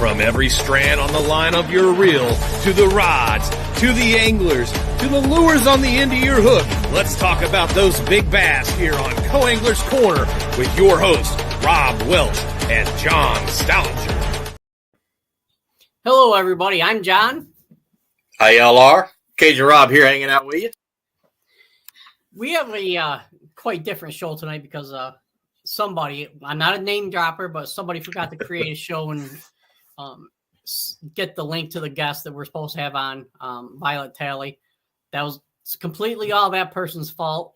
From every strand on the line of your reel, to the rods, to the anglers, to the lures on the end of your hook, let's talk about those big bass here on Co-Angler's Corner with your hosts, Rob Welch and John Stoudinger. Hello, everybody. I'm John. Hi, y'all are. Cajun Rob here hanging out with you. We have a quite different show tonight because somebody, I'm not a name dropper, but somebody forgot to create a show and get the link to the guest that we're supposed to have on, Violet Talley. That was completely all that person's fault.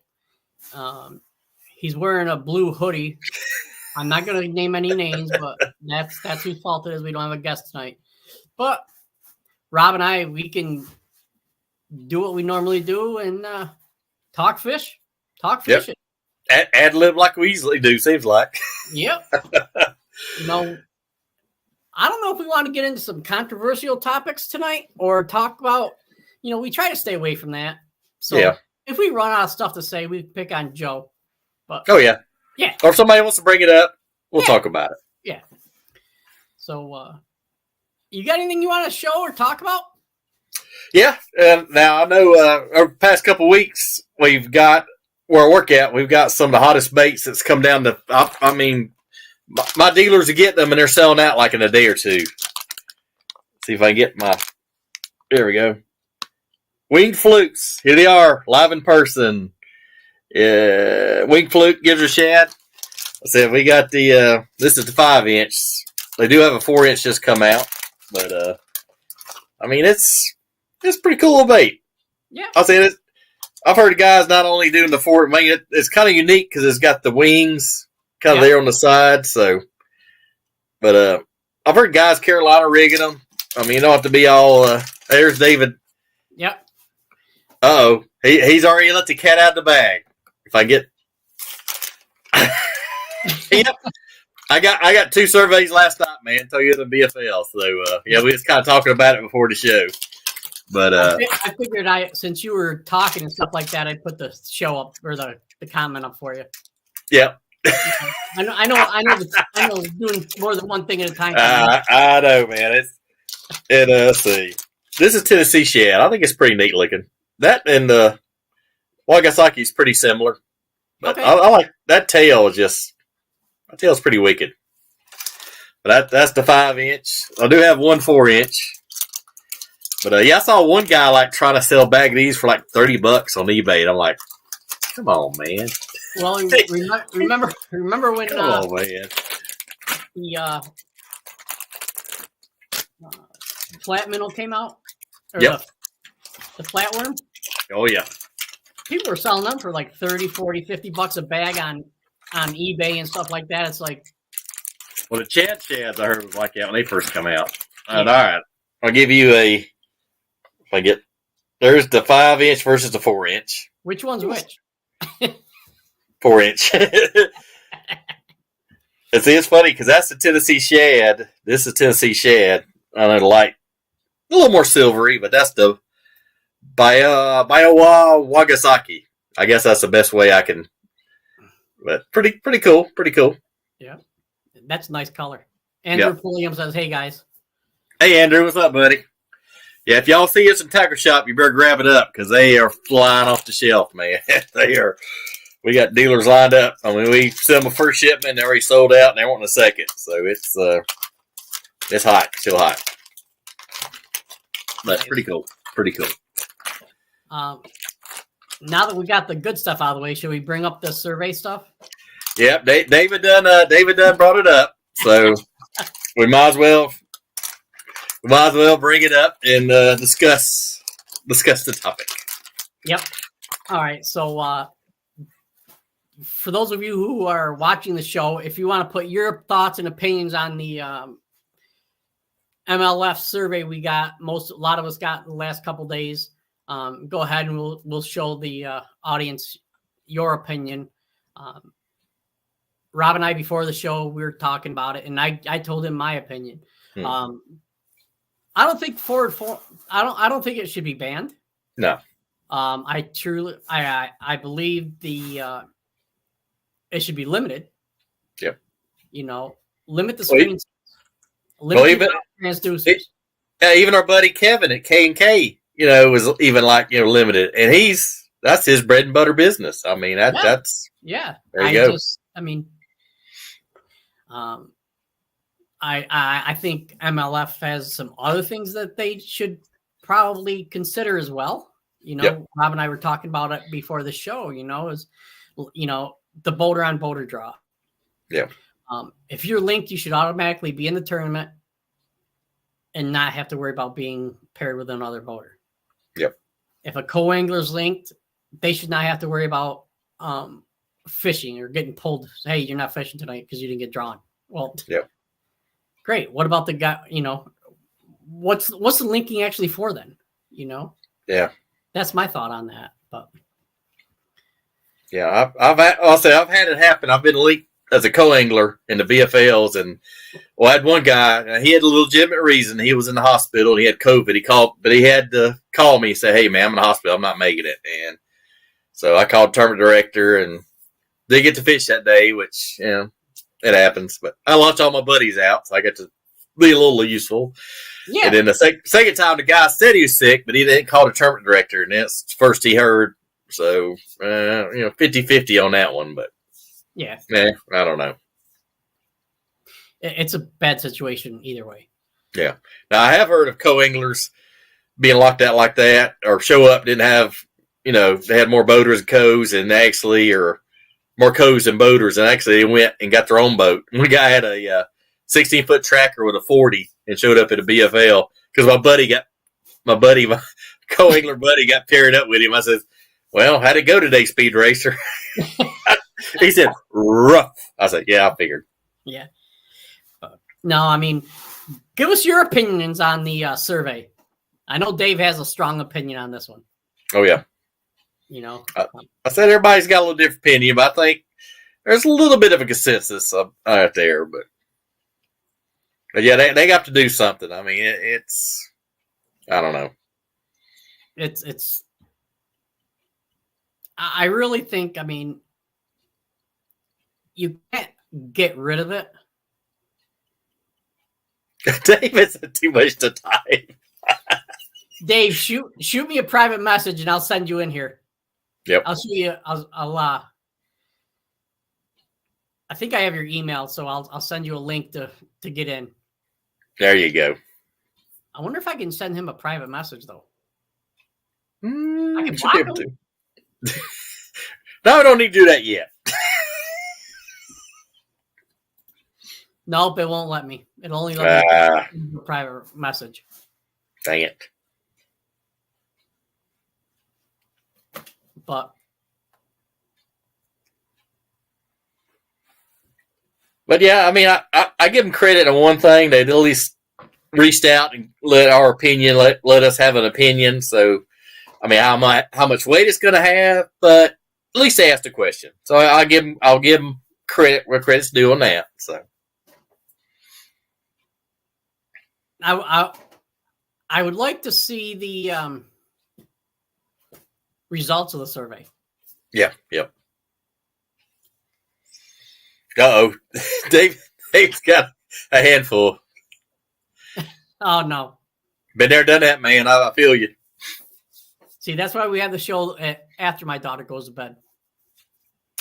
He's wearing a blue hoodie. I'm not going to name any names, but that's whose fault it is. We don't have a guest tonight. But Rob and I, we can do what we normally do and talk fish. Talk fishing. Yep. Ad lib like we usually do, seems like. Yep. I don't know if we want to get into some controversial topics tonight or talk about, we try to stay away from that. So if we run out of stuff to say, we pick on Joe. But yeah. Or if somebody wants to bring it up, we'll talk about it. Yeah. So you got anything you want to show or talk about? Yeah. Now I know over the past couple weeks we've got where I work at, we've got some of the hottest baits that's come down to. I mean, my dealers are getting them and they're selling out like in a day or two. See if I can get my. There we go. Winged Flukes. Here they are, live in person. Winged Fluke gives a shad. I said we got the. This is the 5-inch. They do have a 4-inch just come out, but I mean it's pretty cool bait. Yeah. I said it. I've heard guys not only doing the 4. I mean, it's kind of unique because it's got the wings kind of there on the side. So, but I've heard guys Carolina rigging them. I mean, you don't have to be all. There's David. Yep. Uh-oh. He's already let the cat out of the bag. If I get. Yep. I got 2 surveys last night, man. Tell you the BFL. So we was kind of talking about it before the show. But I figured since you were talking and stuff like that, I'd put the show up or the comment up for you. Yep. I know doing more than one thing at a time. I know, man. Let's see. This is Tennessee shad. I think it's pretty neat looking. That and the Wagasaki is pretty similar. But okay. I like that tail. That tail's pretty wicked. But that's the 5-inch. I do have one 4-inch. But I saw one guy trying to sell a bag of these for like $30 on eBay. And I'm like, come on, man. Well, remember when come on, man. The flat minnow came out? Or yep. The flatworm? Oh, yeah. People were selling them for like $30, $40, $50 a bag on eBay and stuff like that. It's like. Well, the shads I heard was like that when they first come out. All right. I'll give you a. If I get. There's the 5-inch versus the 4-inch. Which one's which? 4-inch. It's funny because that's the Tennessee shad. This is Tennessee shad. I know the light. A little more silvery, but that's the Biowa Wagasaki. I guess that's the best way I can. But pretty cool. Pretty cool. Yeah. That's a nice color. Andrew Pulliam says, hey, guys. Hey, Andrew. What's up, buddy? Yeah, if y'all see us in Tackle Shop, you better grab it up because they are flying off the shelf, man. They are. We got dealers lined up. I mean, we sent them a first shipment, they already sold out, and they want a second. So it's hot, still hot. But pretty cool. Pretty cool. Now that we got the good stuff out of the way, should we bring up the survey stuff? Yep, David Dunn brought it up, so we might as well bring it up and discuss the topic. Yep. All right. So for those of you who are watching the show, if you want to put your thoughts and opinions on the MLF survey we got, a lot of us got in the last couple of days, go ahead and we'll show the audience your opinion. Rob and I, before the show, we were talking about it, and I told him my opinion. I don't think I don't think it should be banned. No. I believe it should be limited. Yep. Limit the screen. Limited transducers. Even our buddy Kevin at K&K, was even limited, and that's his bread and butter business. I mean, that's there you go. I think MLF has some other things that they should probably consider as well. Yep. Rob and I were talking about it before the show. Is the boater on boater draw. Yeah. If you're linked, you should automatically be in the tournament and not have to worry about being paired with another boater. Yep. If a co-angler's linked, they should not have to worry about fishing or getting pulled. Hey, you're not fishing tonight because you didn't get drawn. Well, yep. Great. What about the guy? What's the linking actually for then? Yeah. That's my thought on that. But yeah, I've had it happen. I've been linked as a co-angler in the VFLs, and I had one guy. He had a legitimate reason. He was in the hospital and he had COVID. He called, but he had to call me and say, "Hey, man, I'm in the hospital. I'm not making it." And so I called the tournament director and didn't get to fish that day, which it happens. But I launched all my buddies out, so I got to be a little useful. Yeah. And then the second time, the guy said he was sick, but he didn't call the tournament director, and that's the first he heard. So 50-50 on that one, but. Yeah. I don't know. It's a bad situation either way. Yeah. Now, I have heard of co-anglers being locked out like that or show up, didn't have, they had more boaters and co's and actually, or more co's than boaters, and actually they went and got their own boat. One guy had a 16-foot tracker with a 40 and showed up at a BFL because my co-angler buddy got paired up with him. I said, "Well, how'd it go today, Speed Racer?" He said, "Rough." I said, "Yeah, I figured." Yeah. No, I mean, give us your opinions on the survey. I know Dave has a strong opinion on this one. Oh, yeah. I said everybody's got a little different opinion, but I think there's a little bit of a consensus out there. But yeah, they got to do something. I mean, it's I don't know. It's. I really think. I mean, you can't get rid of it. Dave said too much to type. Dave, shoot me a private message and I'll send you in here. Yep. I'll show you. I think I have your email, so I'll send you a link to get in. There you go. I wonder if I can send him a private message though. I can block him. No, I don't need to do that yet. Nope, it won't let me. It'll only let me a private message. Dang it. But yeah, I mean, I give them credit on one thing. They at least reached out and let us have an opinion. So, I mean, how much weight it's going to have, but at least they asked a question. So I'll give them credit where credit's due on that. So I would like to see the results of the survey. Yeah. Yep. Uh-oh. Dave's got a handful. Oh, no. Been there, done that, man. I feel you. See, that's why we have the show after my daughter goes to bed.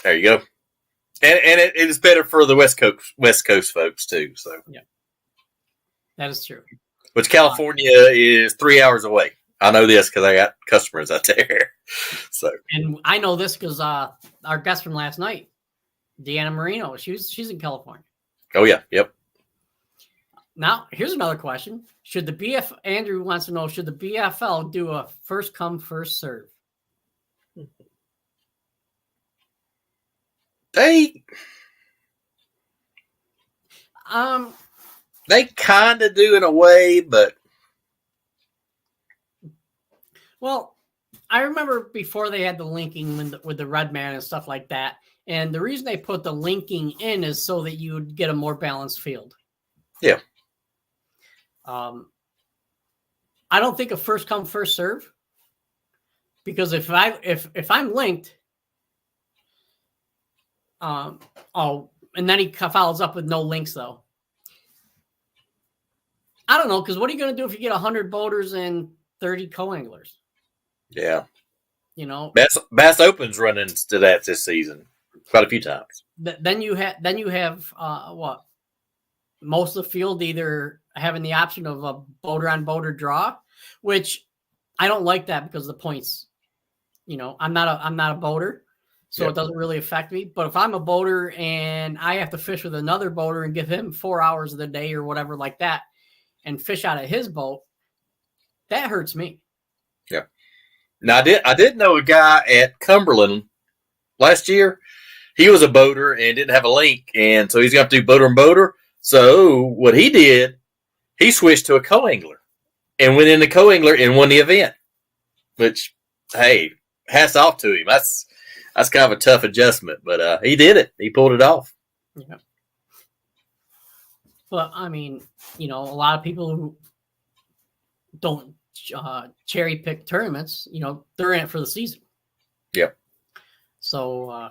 There you go. And it is better for the West Coast folks, too. So yeah. That is true. Which California is 3 hours away. I know this because I got customers out there. So, and I know this because our guest from last night, Deanna Marino, she's in California. Oh yeah, yep. Now here's another question: Andrew wants to know, should the BFL do a first come first serve? They kind of do in a way, but well, I remember before they had the linking with the red man and stuff like that. And the reason they put the linking in is so that you would get a more balanced field. Yeah. I don't think a first come first serve, because if I'm linked, and then he follows up with no links though. I don't know, because what are you going to do if you get 100 boaters and 30 co-anglers? Yeah. You know, Bass Open's running to that this season quite a few times. Then you have what? Most of the field either having the option of a boater on boater draw, which I don't like that because of the points. You know, I'm not a boater, so it doesn't really affect me. But if I'm a boater and I have to fish with another boater and give him 4 hours of the day or whatever like that, and fish out of his boat, that hurts me. Yeah. Now I did know a guy at Cumberland last year. He was a boater and didn't have a link, and so he's going to do boater and boater. So what he did, he switched to a co-angler and went in the co-angler and won the event. Which, hey, hats off to him. That's kind of a tough adjustment, but he did it. He pulled it off. Yeah. But I mean, you know, a lot of people who don't cherry pick tournaments, you know, they're in it for the season. Yep. So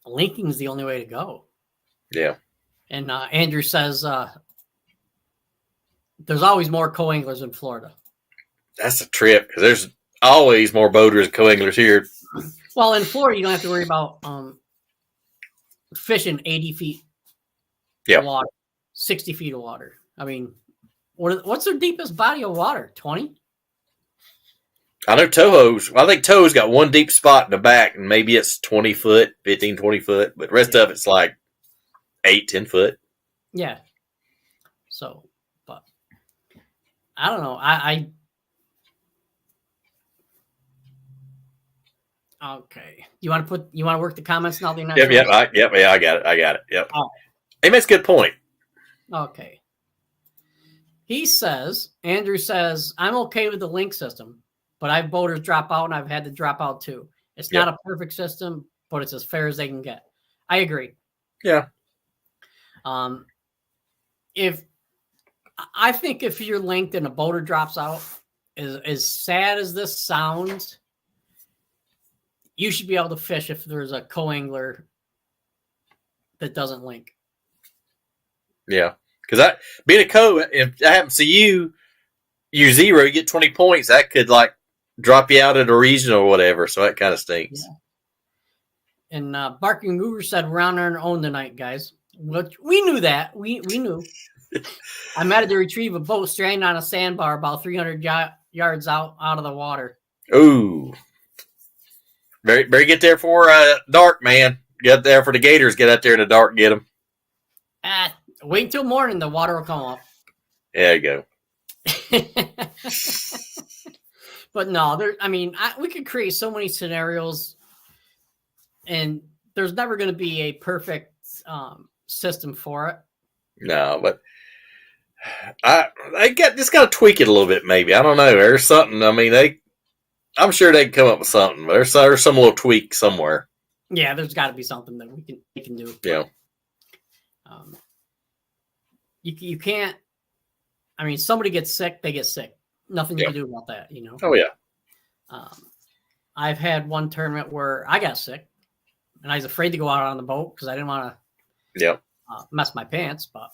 linking is the only way to go. Yeah. And Andrew says there's always more co-anglers in Florida. That's a trip because there's always more boaters and co-anglers here. Well, in Florida, you don't have to worry about fishing 80 feet of water, 60 feet of water. I mean, what's their deepest body of water? 20? I know Toho's. I think Toho's got one deep spot in the back, and maybe it's 20 foot, 15, 20 foot, but the rest of it's like 8, 10 foot. Yeah. So, but I don't know. Okay. You want to work the comments now? I got it. Yep. Oh. He makes a good point. Okay. Andrew says, I'm okay with the link system, but I've boaters drop out and I've had to drop out too. It's not a perfect system, but it's as fair as they can get. I agree. Yeah. I think if you're linked and a boater drops out, as sad as this sounds, you should be able to fish if there's a co-angler that doesn't link. Yeah. Because being a co, if that happens to you zero, you get 20 points. That could like drop you out at a regional or whatever. So that kind of stinks. Yeah. And Barking Goober said we're on our own tonight, guys. We knew that. We knew. I'm at to retrieve a boat stranded on a sandbar about 300 yards out of the water. Ooh. Better get there for dark, man. Get there for the gators. Get out there in the dark and get them. Wait until morning. The water will come up. There you go. But no, we could create so many scenarios, and there's never going to be a perfect system for it. No, but I just got to tweak it a little bit. Maybe I don't know. There's something. I mean, I'm sure they can come up with something. But there's some little tweak somewhere. Yeah, there's got to be something that we can do. Yeah. You can't. I mean, somebody gets sick, they get sick. Nothing you can do about that, you know. Oh yeah. I've had one tournament where I got sick, and I was afraid to go out on the boat because I didn't want to. Mess my pants, but.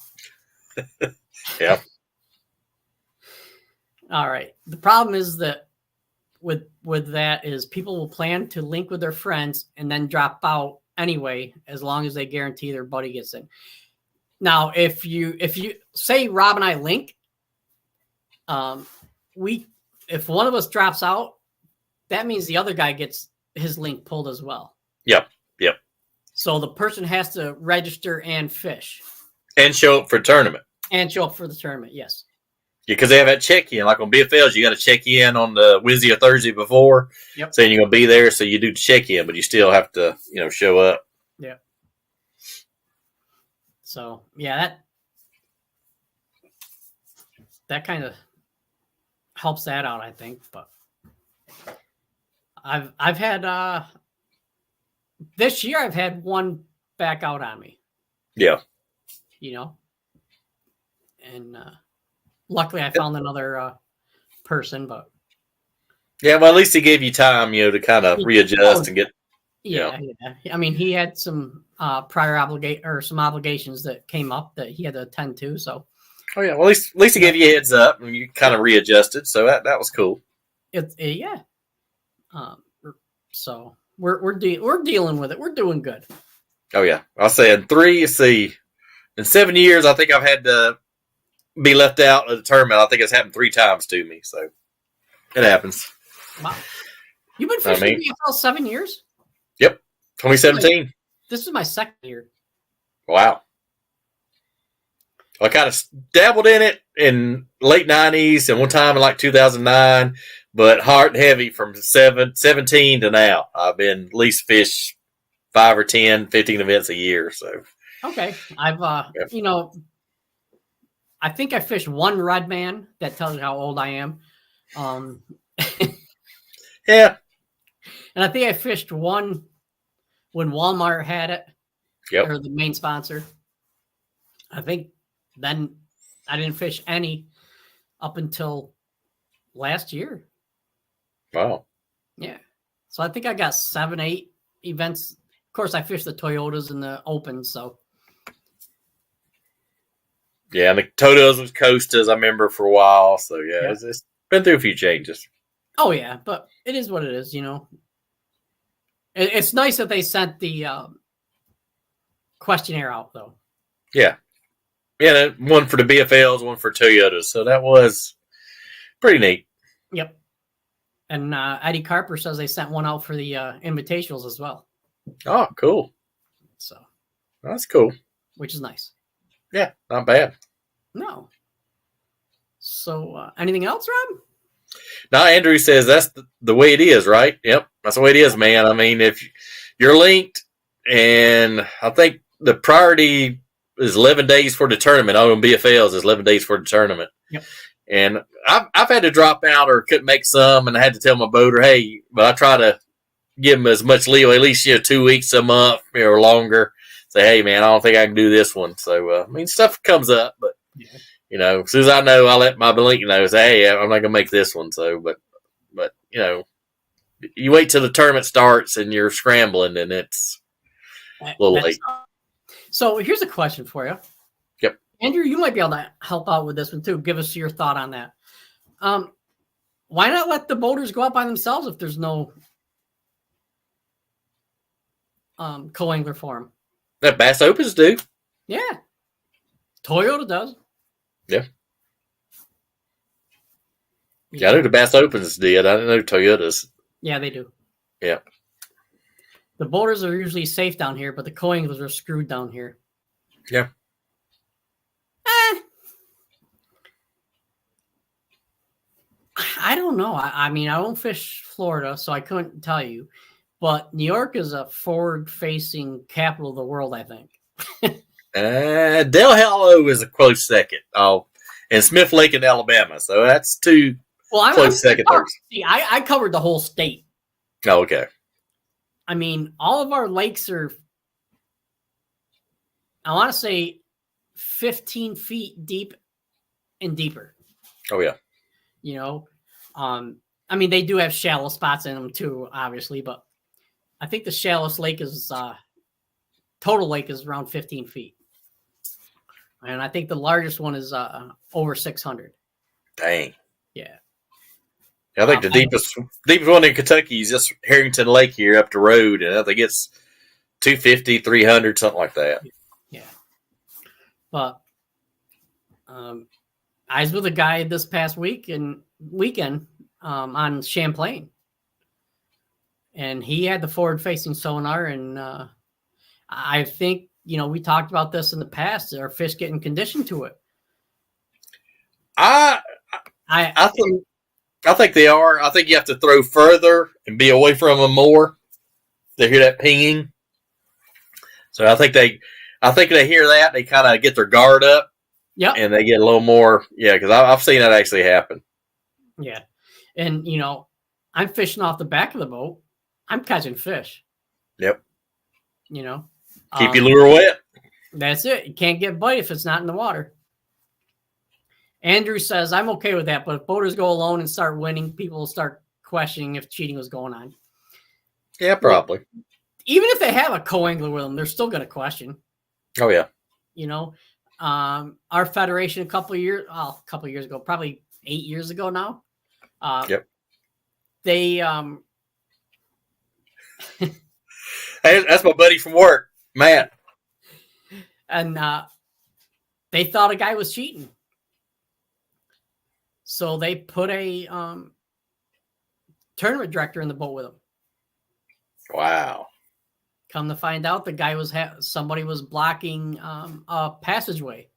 Yeah. All right. The problem is that with that is people will plan to link with their friends and then drop out anyway, as long as they guarantee their buddy gets in. Now, if you say Rob and I link, if one of us drops out, that means the other guy gets his link pulled as well. Yep. So the person has to register and fish. And show up for a tournament. And show up for the tournament, yes. Yeah, because they have that check-in. Like on BFLs, you got to check in on the Wednesday or Thursday before, saying you're going to be there. So you do the check-in, but you still have to, show up. Yeah. So yeah, that kind of helps that out, I think. But I've had this year I've had one back out on me. Yeah. And luckily I found another person, but yeah, well, at least he gave you time, to kind of readjust and get. Yeah. I mean, he had some prior obligations that came up that he had to attend to. So Oh yeah, well at least he gave you a heads up and you kind of readjusted, so that was cool. Yeah. So we're dealing with it. We're doing good. Oh yeah, I'll say in 7 years, I think I've had to be left out of the tournament. I think it's happened 3 times to me, so it happens. Wow, you've been fishing the BFL 7 years? Yep, 2017. This is my 2nd year. Wow. I kind of dabbled in it in late 90s and one time in like 2009, but hard and heavy from 17 to now. I've been at least fish 5 or 10, 15 events a year. So okay, I've I think I fished 1 Redman. That tells you how old I am. yeah, and I think I fished 1 when Walmart had it. Yep. Or the main sponsor. I think then I didn't fish any up until last year. Wow. Yeah. So I think I got 7, 8 events. Of course, I fished the Toyotas and the Opens. So. Yeah, and the Totos was Costas, I remember, for a while. So, yeah. It's been through a few changes. Oh, yeah. But it is what it is, you know. It's nice that they sent the questionnaire out, though. Yeah. Yeah, one for the BFLs, one for Toyotas. So that was pretty neat. Yep. And Eddie Carper says they sent one out for the invitationals as well. Oh, cool. So that's cool. Which is nice. Yeah, not bad. No. So anything else, Rob? No, Andrew says that's the way it is, right? Yep, that's the way it is, man. I mean, if you're linked, and I think the priority is 11 days for the tournament. On BFLs is 11 days for the tournament. Yep. And I've had to drop out or couldn't make some, and I had to tell my boater, hey, but I try to give him as much leeway, at least 2 weeks, a month, or longer. Say, hey, man, I don't think I can do this one. So, I mean, stuff comes up, but, as soon as I know, I'll let my link know, say, hey, I'm not going to make this one. So, but, you wait till the tournament starts and you're scrambling, and it's a little late. So, here's a question for you. Yep. Andrew, you might be able to help out with this one, too. Give us your thought on that. Why not let the boaters go out by themselves if there's no co-angler for them? That Bass Opens do. Yeah. Toyota does. Yeah. Yeah, I know the Bass Opens did. I didn't know Toyotas. Yeah, they do. Yeah. The boaters are usually safe down here, but the co-anglers are screwed down here. Yeah. I don't know. I mean, I don't fish Florida, so I couldn't tell you. But New York is a forward-facing capital of the world, I think. Del Hallow is a close second. Oh, and Smith Lake in Alabama. So that's 2 close second. See, I covered the whole state. Oh, okay. I mean, all of our lakes are, I want to say, 15 feet deep and deeper. Oh, yeah. I mean, they do have shallow spots in them too, obviously, but I think the shallowest lake is total lake is around 15 feet. And I think the largest one is over 600. Dang. Yeah. I think the deepest one in Kentucky is just Harrington Lake here up the road, and I think it's 250, 300, something like that. Yeah. But I was with a guy this past weekend on Champlain. And he had the forward-facing sonar, and I think, we talked about this in the past. Are fish getting conditioned to it? I think they are. I think you have to throw further and be away from them more. They hear that pinging. So I think they hear that. They kind of get their guard up. Yeah. And they get a little more. Yeah, because I've seen that actually happen. Yeah. And, I'm fishing off the back of the boat. I'm catching fish. Yep. Keep your lure wet. That's it. You can't get bite if it's not in the water. Andrew says, I'm okay with that, but if boaters go alone and start winning, people will start questioning if cheating was going on. Yeah, probably. Even if they have a co-angler with them, they're still going to question. Oh, yeah. our federation a couple years ago, probably 8 years ago now. Yep. They Hey, that's my buddy from work, Matt. and they thought a guy was cheating, so they put a tournament director in the boat with him. Wow. Come to find out, the guy was somebody was blocking a passageway,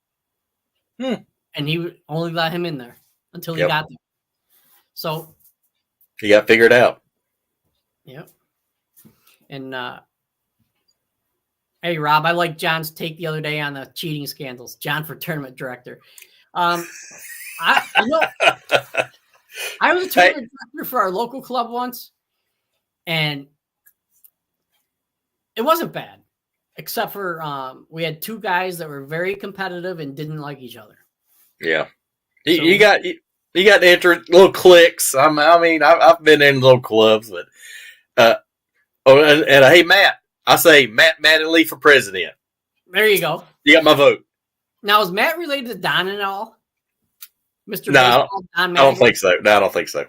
and he only let him in there until he got there. So he got figured out. Yep. And hey, Rob, I like John's take the other day on the cheating scandals. John for tournament director. I was a tournament director for our local club once, and it wasn't bad, except for we had two guys that were very competitive and didn't like each other. Yeah, you got to enter little cliques. I mean, I've been in little clubs, but and hey, Matt, I say Matt Mattingly for president. There you go. You got my vote. Now, is Matt related to Don at all? Mr. No, Baseball, Don Mattingly? I don't think so. No, I don't think so.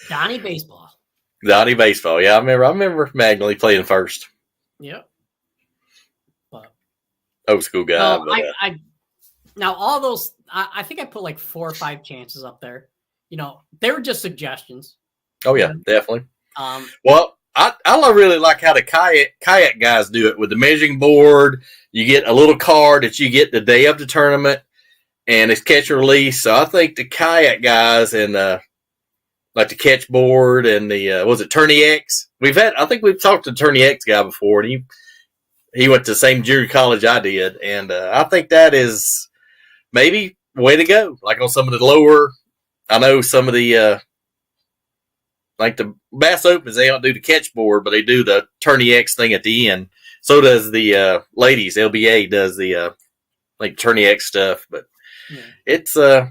Donnie Baseball. Donnie Baseball. Yeah, I remember Mattingly playing first. Yep. But old school guy. no, but, now all those, I think I put like 4 or 5 chances up there. You know, they were just suggestions. oh yeah, definitely. Well, I really like how the kayak guys do it with the measuring board. You get a little card that you get the day of the tournament, and it's catch and release. So I think the kayak guys and like the catch board and the was it Tourney X? I think we've talked to the Tourney X guy before, and he went to the same junior college I did, and I think that is maybe way to go. Like on some of the lower, I know some of the. Like the Bass Opens, they don't do the catch board, but they do the Tourney X thing at the end. So does the ladies. LBA does the like Tourney X stuff. But it's I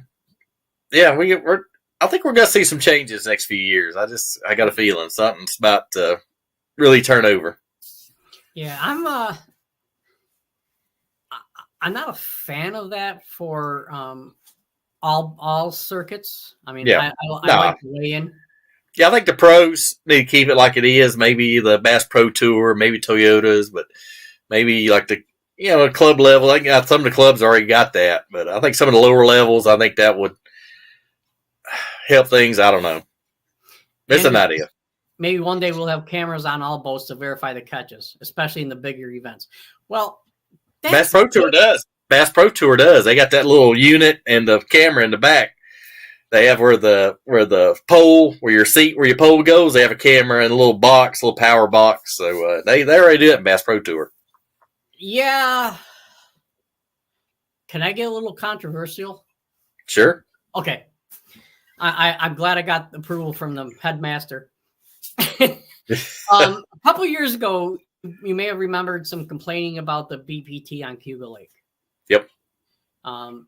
think we're gonna see some changes next few years. I got a feeling something's about to really turn over. Yeah, I'm not a fan of that for all circuits. I mean, I like the weigh-in. Yeah, I think the pros need to keep it like it is. Maybe the Bass Pro Tour, maybe Toyotas, but maybe like the club level. I think some of the clubs already got that, but I think some of the lower levels, I think that would help things. I don't know. It's an idea. Maybe one day we'll have cameras on all boats to verify the catches, especially in the bigger events. Well, Bass Pro Tour does. Bass Pro Tour does. They got that little unit and the camera in the back. They have where the pole, where your pole goes, they have a camera and a little box, a little power box. So they already do it in Bass Pro Tour. Yeah. Can I get a little controversial? Sure. Okay. I'm glad I got approval from the headmaster. A couple years ago, you may have remembered some complaining about the BPT on Cayuga Lake. Yep. Or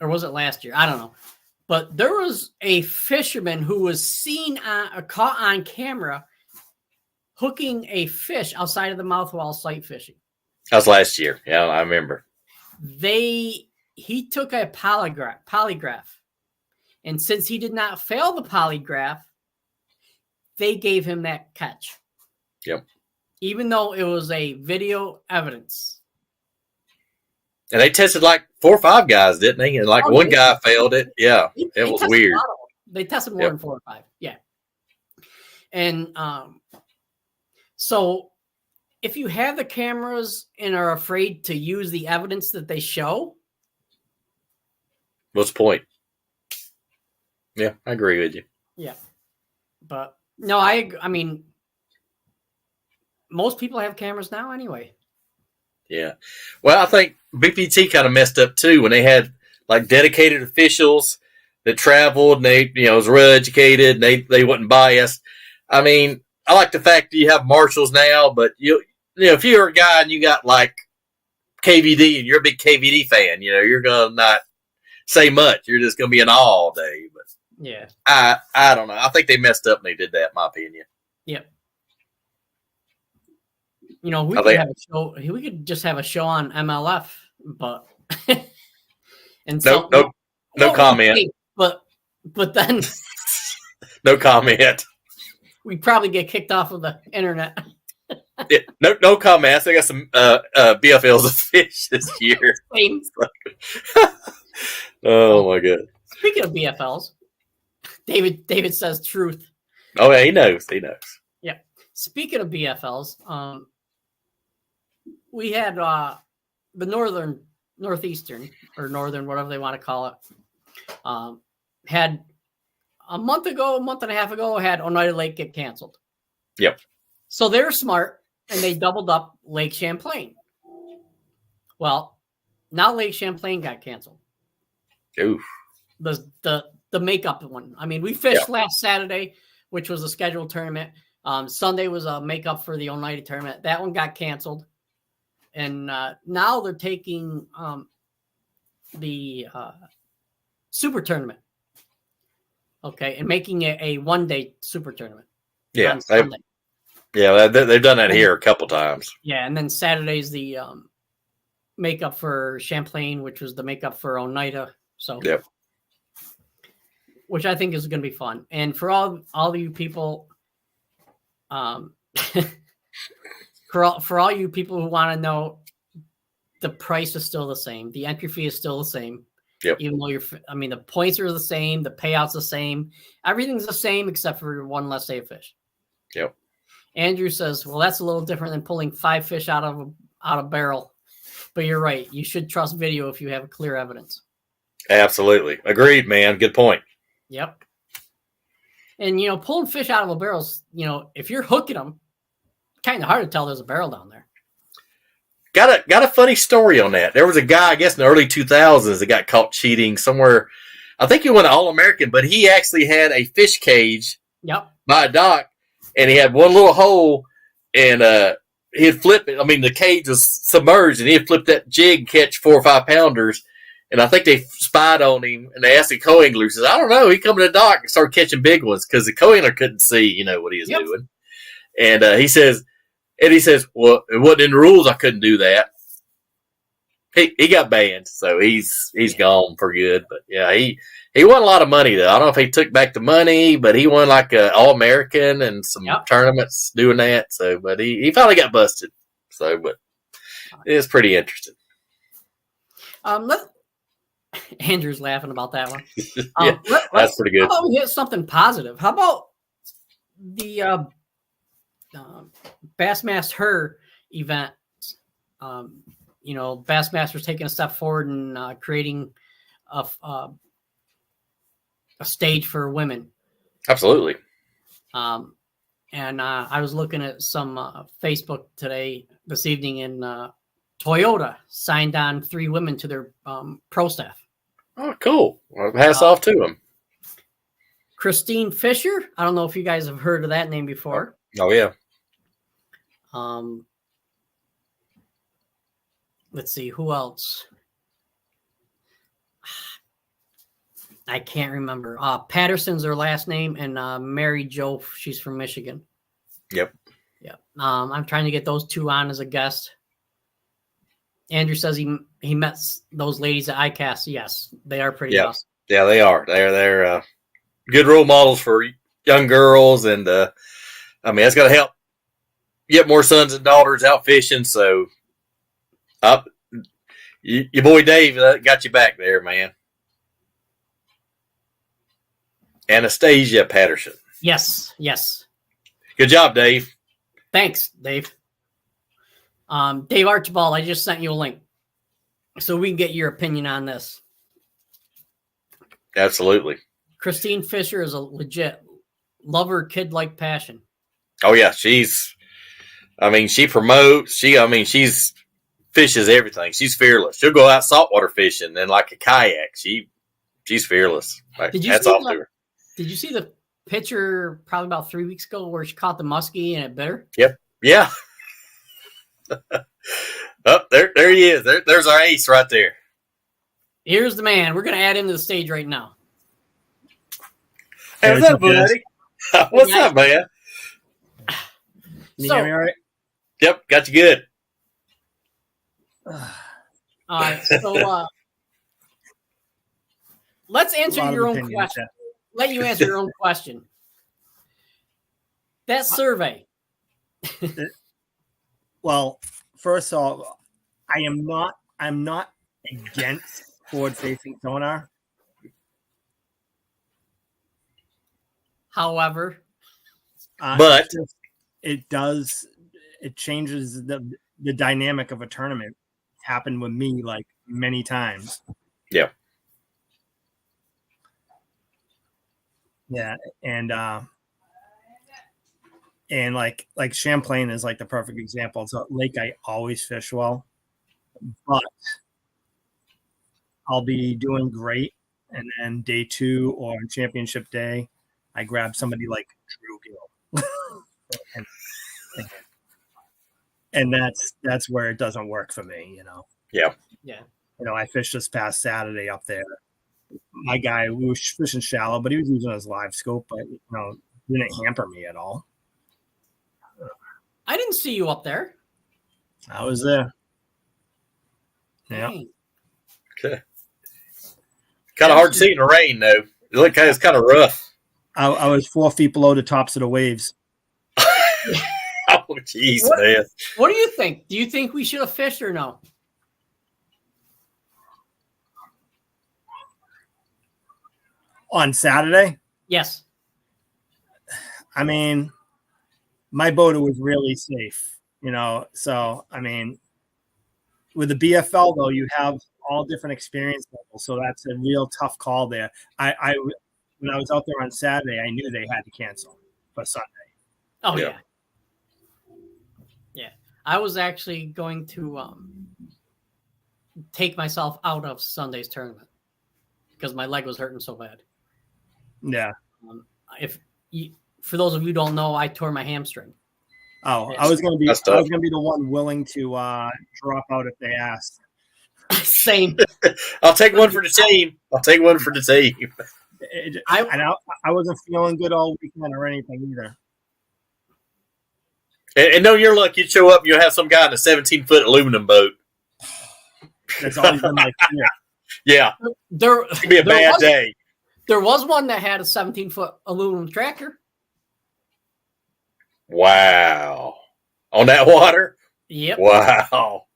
was it last year? I don't know. But there was a fisherman who was caught on camera hooking a fish outside of the mouth while sight fishing. That was last year. Yeah, I remember. He took a polygraph. And since he did not fail the polygraph, they gave him that catch. Yep. Even though it was a video evidence. And they tested like 4 or 5 guys, didn't they? And one guy failed it. Yeah, it was weird. They tested more than 4 or 5. Yeah. And so if you have the cameras and are afraid to use the evidence that they show, what's the point? Yeah, I agree with you. Yeah. But no, I mean, most people have cameras now anyway. Yeah. Well, I think BPT kind of messed up too when they had like dedicated officials that traveled and they, was well educated and they wasn't biased. I mean, I like the fact that you have marshals now, but if you're a guy and you got like KVD and you're a big KVD fan, you're going to not say much. You're just going to be in awe all day. But yeah, I don't know. I think they messed up when they did that, in my opinion. Yep. You know, we I could think- have a show. We could just have a show on MLF, but and No, so no comment. okay, but then No comment. we probably get kicked off of the internet. Yeah, no comment. I think I got some BFLs of fish this year. Same. Oh my god. Speaking of BFLs, David says truth. Oh yeah, he knows. He knows. Speaking of BFLs, we had the northeastern or northern, whatever they want to call it, had a month and a half ago, had Oneida Lake get canceled. Yep. So they're smart and they doubled up Lake Champlain. Well, now Lake Champlain got canceled. Oof. The makeup one. I mean, we fished last Saturday, which was a scheduled tournament. Sunday was a makeup for the Oneida tournament. That one got canceled. And now they're taking the super tournament. Okay. And making it a one-day super tournament. Yeah. On Sunday. They've done that here a couple times. Yeah. And then Saturday's the makeup for Champlain, which was the makeup for Oneida. So, Yep. Which I think is going to be fun. And for all of you people, for all you people who want to know, the price is still the same. The entry fee is still the same. Yep. Even though the points are the same, the payouts the same, everything's the same except for one less day of fish. Yep. Andrew says, "Well, that's a little different than pulling 5 fish out of a barrel." But you're right. You should trust video if you have clear evidence. Absolutely. Agreed, man. Good point. Yep. And, pulling fish out of a barrel, if you're hooking them, kind of hard to tell there's a barrel down there. Got a funny story on that. There was a guy, I guess, in the early 2000s that got caught cheating somewhere. I think he won an All-American, but he actually had a fish cage by a dock, and he had one little hole, and he'd flip it. I mean, the cage was submerged, and he'd flip that jig, catch 4 or 5 pounders. And I think they spied on him, and they asked the co-angler. He says, "I don't know." He come to the dock and started catching big ones because the co-angler couldn't see, what he was doing. And he says, "Well, it wasn't in the rules. I couldn't do that." He got banned, so he's gone for good. But yeah, he won a lot of money though. I don't know if he took back the money, but he won like an All-American and some tournaments doing that. So, but he finally got busted. So, but it is pretty interesting. Andrew's laughing about that one. That's pretty good. How about we hit something positive? How about the Bassmaster event? Bassmaster's taking a step forward and creating a stage for women. Absolutely. And I was looking at some Facebook this evening, and Toyota signed on 3 women to their pro staff. Oh, cool. Well, hats off to them. Christine Fisher. I don't know if you guys have heard of that name before. Oh, yeah. Let's see. Who else? I can't remember. Patterson's her last name, and Mary Jo, she's from Michigan. Yep. I'm trying to get those 2 on as a guest. Andrew says he met those ladies at ICAST. Yes, they are pretty awesome. Yeah, they are. They're good role models for young girls, and that's going to help get more sons and daughters out fishing. So, your boy Dave got you back there, man. Anastasia Patterson. Yes. Good job, Dave. Thanks, Dave. Dave Archibald, I just sent you a link so we can get your opinion on this. Absolutely. Christine Fisher is a legit lover, kid-like passion. Oh yeah, she promotes. She's fishes everything. She's fearless. She'll go out saltwater fishing and like a kayak. She's fearless. Hats off to her. Did you see the picture probably about 3 weeks ago where she caught the muskie and it bit her? Yep. Yeah. Oh, there he is. There's our ace right there. Here's the man. We're going to add him to the stage right now. Hey, what's up, buddy? What's up, man? Can you hear me all right? Yep, got you good. All right, so let's answer your own question. Let you answer your own question. That survey. Well, first of all, I'm not against forward-facing sonar. However, But it changes the dynamic of a tournament. It's happened with me like many times. yeah, Yeah, and like Champlain is like the perfect example. It's a lake I always fish well, but I'll be doing great, and then day 2 or on championship day, I grab somebody like Drew Gill, and that's where it doesn't work for me, you know. yeah. yeah. You know, I fished this past Saturday up there. My guy, we were fishing shallow, but he was using his live scope, but you know, didn't hamper me at all. I didn't see you up there. I was there. Yeah. Dang. Okay. Kind of hard to see in the rain, though. It's kind of rough. I was 4 feet below the tops of the waves. Oh, jeez, man. What do you think? Do you think we should have fished or no? On Saturday, Yes. I mean, my boat was really safe, you know. So, I mean, with the BFL though, you have all different experience levels, so that's a real tough call there. I when I was out there on Saturday, I knew they had to cancel for Sunday. Oh Yeah. yeah. I was actually going to take myself out of Sunday's tournament because my leg was hurting so bad. Yeah. For those of you who don't know, I tore my hamstring. Oh, Yes. I was gonna be That's tough. I was gonna be the one willing to drop out if they asked. Same. I'll take one for the team. I wasn't feeling good all weekend or anything either. And know your luck, you'd show up and you'll have some guy in a 17-foot aluminum boat. That's always been my fear. Yeah, There it could be a bad day. There was one that had a 17-foot aluminum tractor. Wow. On that water? Yep. Wow.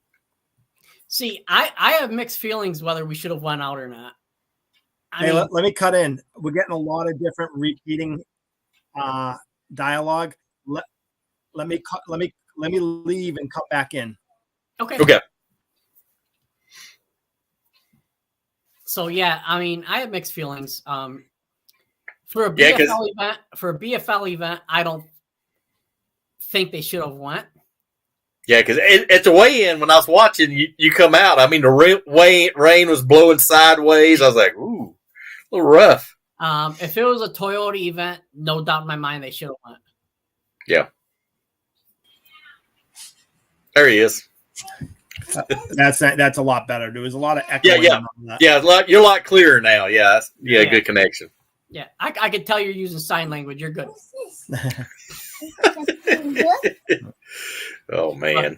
See, I have mixed feelings whether we should have went out or not. Hey, let me cut in. We're getting a lot of different repeating dialogue. Let me leave and come back in. Okay. So yeah, I mean, I have mixed feelings. For a BFL event, I don't think they should have went. Yeah, because at the weigh-in, when I was watching, you come out. I mean, the rain was blowing sideways. I was like, ooh, a little rough. If it was a Toyota event, no doubt in my mind they should have went. Yeah. There he is. That's a lot better. There was a lot of echoing. Yeah. on that. Yeah, you're a lot clearer now. Yeah, good connection. Yeah, I could tell you're using sign language. You're good. Oh man.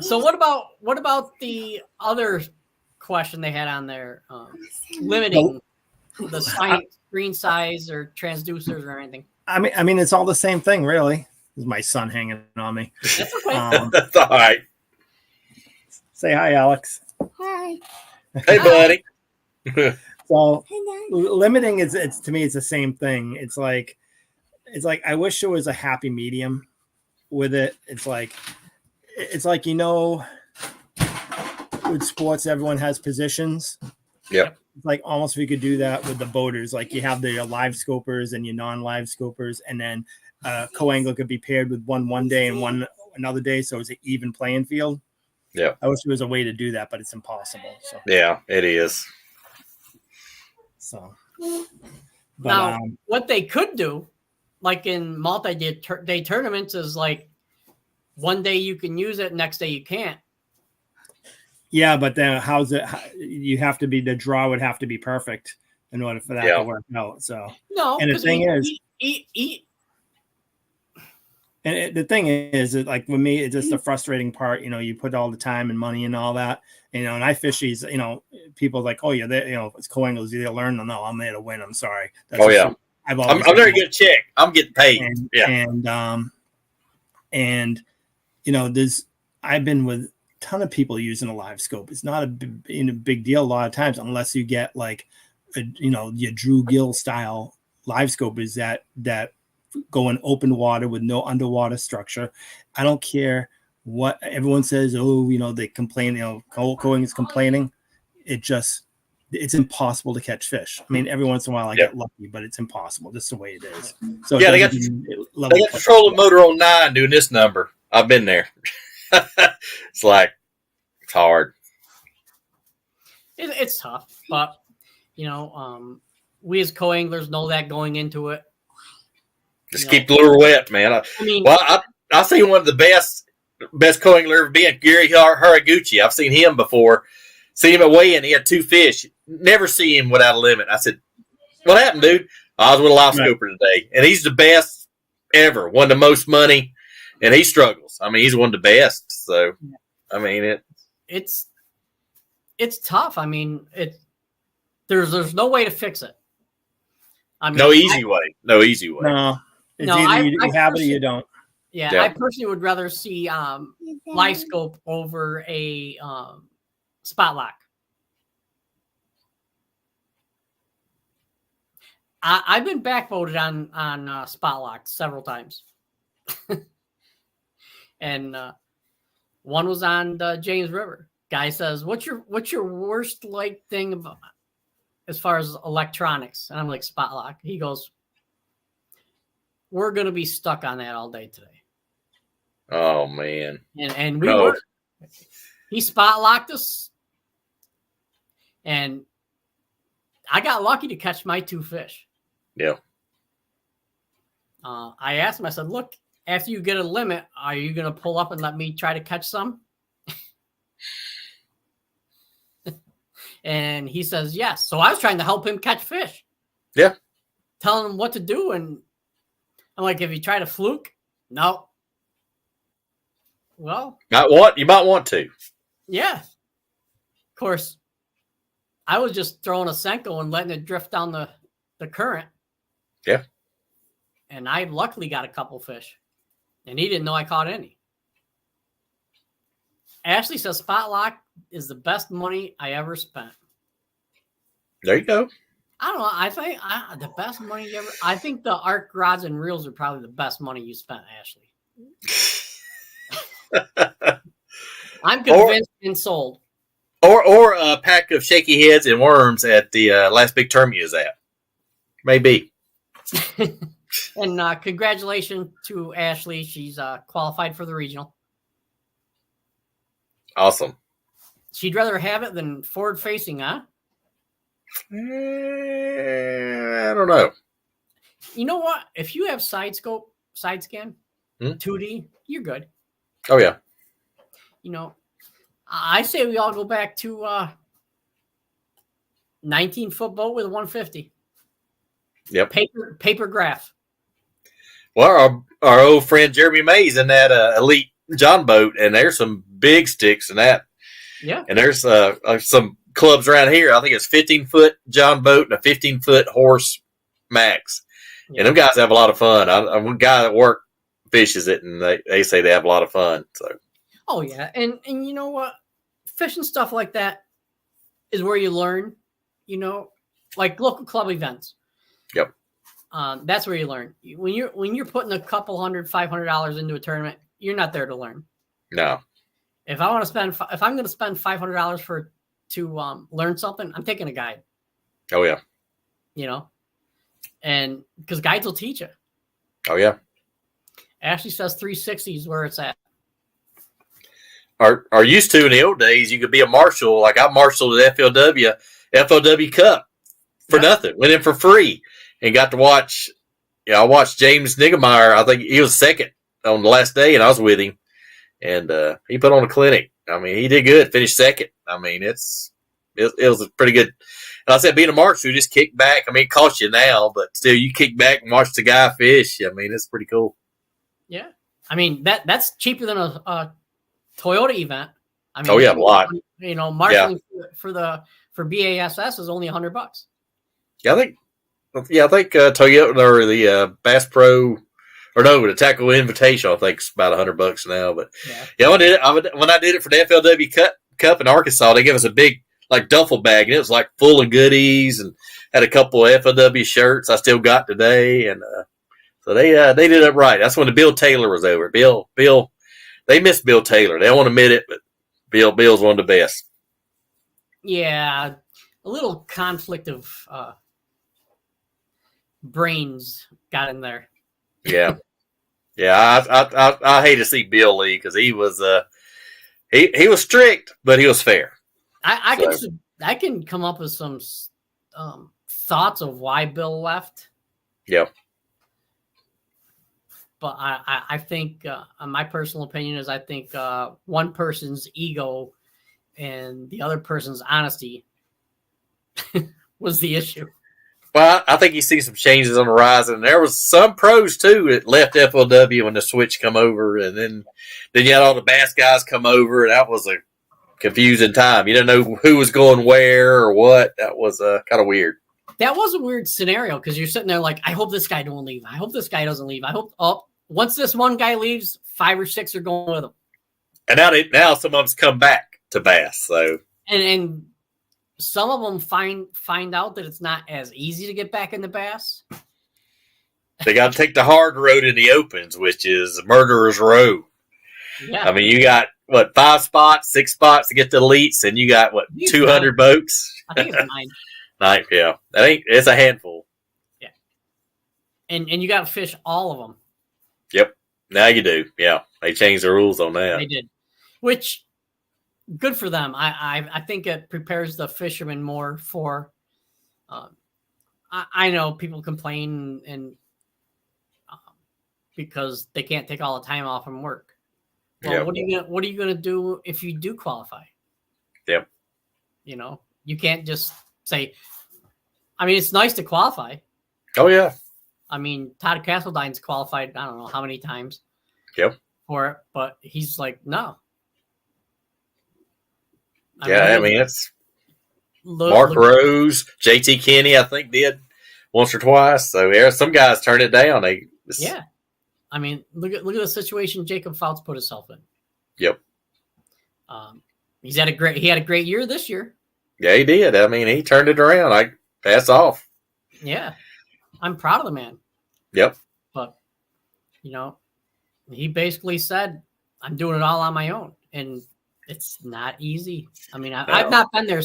So what about the other question they had on there? Limiting the screen size or transducers or anything. I mean, it's all the same thing, really. This is my son hanging on me. That's okay. That's all right. Say hi, Alex. Hi. Hey, buddy. So limiting it's to me, it's the same thing. It's like I wish there was a happy medium with it. It's like you know, with sports, everyone has positions. Yep. It's like almost if you could do that with the boaters, like you have the live scopers and your non-live scopers, and then co-angler could be paired with one day and one another day, so it's an even playing field. Yeah. I wish there was a way to do that, but it's impossible. So Yeah, it is. so. But, Now, what they could do, like in multi-day tournaments, is like one day you can use it, next day you can't. yeah, but then how's it? You have to be the draw would have to be perfect in order for that to work out. So No, and the 'cause thing is, the thing is, like with me, it's just a frustrating part. You put all the time and money and all that. And I fish these. People like, oh yeah, it's co-anglers. You learn. No, I'm there to win. I'm sorry. I'm there to get a check. I'm getting paid. I've been with a ton of people using a live scope. It's not a big deal a lot of times unless you get like, your Drew Gill style live scope is that go in open water with no underwater structure. I don't care what everyone says. Oh, they complain. Co-angling is complaining. It's impossible to catch fish. I mean, every once in a while I get lucky, but it's impossible. Just the way it is. So they got the trolling motor on 9 doing this number. I've been there. It's hard. It's tough, but we as co-anglers know that going into it. Just keep the lure wet, man. I seen one of the best co-angler ever being, Gary Haraguchi. I've seen him before. Seen him at weigh-in. He had 2 fish. Never see him without a limit. I said, "What happened, dude?" I was with a live scoper today, and he's the best ever. Won the most money, and he struggles. I mean, he's one of the best. So, I mean, it's tough. I mean, there's no way to fix it. I mean, no easy way. No, it's either you have it or you don't. Yeah, I personally would rather see live scope over a spot lock. I've been backvoted on spot lock several times, and one was on the James River. Guy says, "What's your worst thing about as far as electronics?" And I'm like, "Spot lock." He goes, "We're gonna be stuck on that all day today." Oh man! And we were. He spot locked us, and I got lucky to catch my 2 fish. Yeah. I asked him. I said, "Look, after you get a limit, are you going to pull up and let me try to catch some?" And he says, "Yes." So I was trying to help him catch fish. Yeah. Telling him what to do, and I'm like, "Have you tried a fluke?" No. Well, you might want to. Yeah. Of course, I was just throwing a Senko and letting it drift down the current. Yeah. And I luckily got a couple fish. And he didn't know I caught any. Ashley says spot lock is the best money I ever spent. There you go. I don't know. I think the best money you ever... I think the arc rods and reels are probably the best money you spent, Ashley. I'm convinced and sold. Or a pack of shaky heads and worms at the last big tournament you was at. Maybe. And congratulations to Ashley. She's qualified for the regional. Awesome. She'd rather have it than forward facing, huh? I don't know. You know what? If you have side scan, 2D, you're good. Oh, yeah. I say we all go back to 19-foot boat with a 150. Yep. Paper graph. Well, our old friend Jeremy Mays in that elite John boat, and there's some big sticks in that. Yeah. And there's some clubs around here. I think it's 15-foot John boat and a 15-foot horse max. Yeah. And them guys have a lot of fun. I'm a guy at work fishes it, and they say they have a lot of fun. So. Oh yeah, and you know what? Fishing stuff like that is where you learn. Like local club events. Yep. That's where you learn. When you're putting a couple $500 into a tournament, you're not there to learn. No. If I'm going to spend $500 to learn something, I'm taking a guide. Oh yeah. And because guides will teach you. Oh yeah. Ashley says 360 is where it's at. Are used to in the old days, you could be a marshal. Like I marshaled at FLW Cup for nothing. Went in for free and got to watch. I watched James Niggemeyer. I think he was second on the last day, and I was with him. And he put on a clinic. I mean, he did good. Finished second. I mean, it was pretty good. And I said, being a marshal, you just kick back. I mean, it costs you now, but still, you kick back and watch the guy fish. I mean, it's pretty cool. Yeah. I mean, that's cheaper than a Toyota event. I mean, Oh, yeah, a lot. You know, marshaling for BASS is only $100. Yeah, I think Toyota or the Bass Pro, or no, the Tackle Invitational, I think it's about $100 now. But yeah, when I did it for the FLW Cup in Arkansas, they gave us a big like duffel bag, and it was like full of goodies, and had a couple of FLW shirts I still got today, and so they did it right. That's when the Bill Taylor was over. Bill, they missed Bill Taylor. They don't want to admit it, but Bill's one of the best. Yeah, a little conflict of brains got in there. Yeah, I hate to see Bill leave because he was he was strict, but he was fair. I can come up with some thoughts of why Bill left. Yeah, but I think my personal opinion is I think one person's ego and the other person's honesty was the issue. Well, I think you see some changes on the horizon. There was some pros too that left FLW when the switch come over, and then you had all the Bass guys come over, and that was a confusing time. You didn't know who was going where or what. That was kind of weird. That was a weird scenario because you're sitting there like, I hope this guy don't leave. I hope this guy doesn't leave. I hope once this one guy leaves, 5 or 6 are going with him. And now some of them's come back to Bass. So and some of them find out that it's not as easy to get back into Bass. They got to take the hard road in the opens, which is Murderer's Row. Yeah. I mean, you got, 5 spots, 6 spots to get the elites, and you got, 200 boats? I think it's 9. 9, yeah. It's a handful. Yeah. And you got to fish all of them. Yep. Now you do. Yeah. They changed the rules on that. They did. Which, good for them. I think it prepares the fishermen more for. I know people complain and because they can't take all the time off from work. Well, yep. What are you gonna do if you do qualify? Yep. You know, you can't just say. I mean, it's nice to qualify. Oh yeah. I mean, Todd Castledine's qualified. I don't know how many times. Yep. For it, but he's like, no. I mean, it's Mark Rose, JT Kenny, I think did once or twice. So yeah, some guys turn it down. Yeah. I mean, look at the situation Jacob Fouts put himself in. Yep. He had a great year this year. Yeah, he did. I mean, he turned it around. Hats off. Yeah. I'm proud of the man. Yep. But, he basically said, I'm doing it all on my own. And it's not easy. I mean, I've not been there,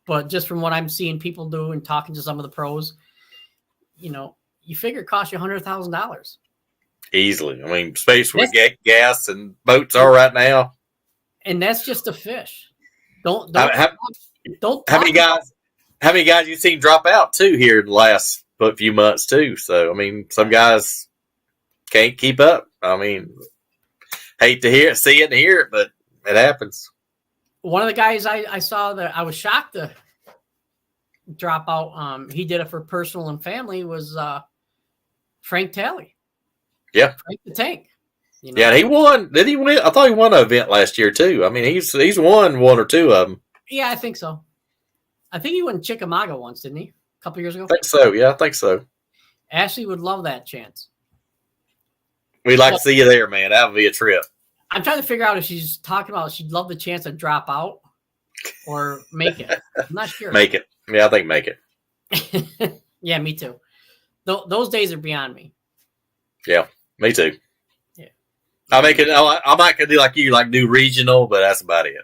but just from what I'm seeing people do and talking to some of the pros, you figure it costs you $100,000. Easily. I mean, space with gas and boats are right now. And that's just a fish. Don't. How many guys you've seen drop out too here in the last few months too? So I mean, some guys can't keep up. I mean, hate to see it and hear it, but it happens. One of the guys I saw that I was shocked to drop out. He did it for personal and family. Was Frank Talley. Yeah, Frank the Tank. Yeah, he won. Did he win? I thought he won an event last year too. I mean, he's won 1 or 2 of them. Yeah, I think so. I think he won Chickamauga once, didn't he? A couple years ago. I think so. Yeah, I think so. Ashley would love that chance. We'd like to see you there, man. That would be a trip. I'm trying to figure out if she's talking about she'd love the chance to drop out or make it. I'm not sure. Make it. Yeah, I think make it. Yeah, me too. Those days are beyond me. Yeah, me too. Yeah. I might do like you, like do regional, but that's about it.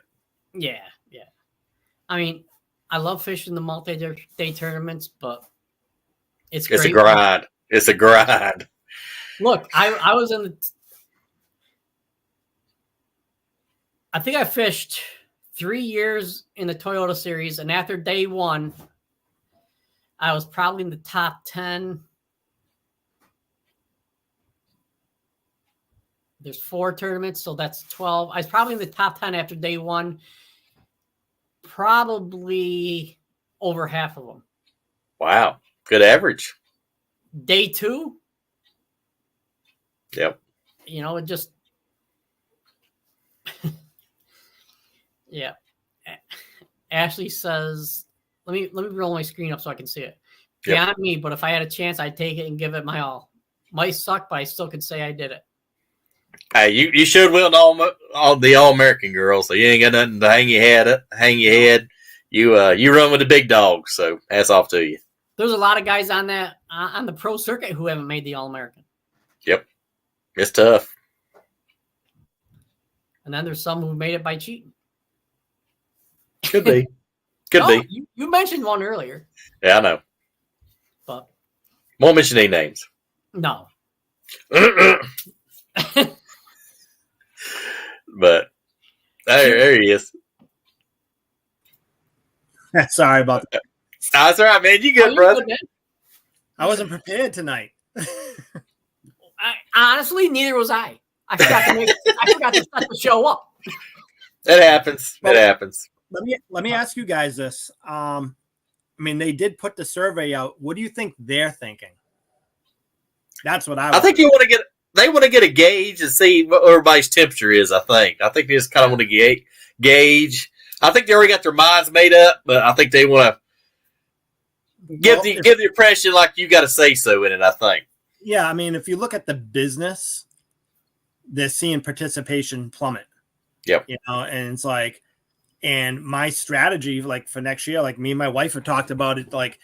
Yeah. I mean, I love fishing the multi-day tournaments, but it's a grind. It's a grind. Look, I was in I think I fished 3 years in the Toyota Series, and after day 1, I was probably in the top 10. There's 4 tournaments, so that's 12. I was probably in the top 10 after day 1. Probably over half of them. Wow. Good average. Day 2? Yep. it just, yeah. Ashley says, let me roll my screen up so I can see it. Yep. Beyond me, but if I had a chance, I'd take it and give it my all. Might suck, but I still could say I did it. Hey, you should win all the All-American girls, so you ain't got nothing to hang your head. You run with the big dogs, so hats off to you. There's a lot of guys on that on the pro circuit who haven't made the All-American. Yep, it's tough. And then there's some who made it by cheating. Could be. Could be. You mentioned one earlier. Yeah, I know. But won't mention any names. No. But there he is. Sorry about that. That's all right, man. You good, brother? Good, I wasn't prepared tonight. Honestly, neither was I. I forgot to set the show up. It happens. It happens. Let me ask you guys this. I mean, they did put the survey out. What do you think they're thinking? That's what I think they want to get a gauge and see what everybody's temperature is. I think they just kind of want to gauge. I think they already got their minds made up, but I think they want to give the impression like you got to say so in it. I think. Yeah, I mean, if you look at the business, they're seeing participation plummet. Yep. And it's like, and my strategy, like for next year, like me and my wife have talked about it. Like,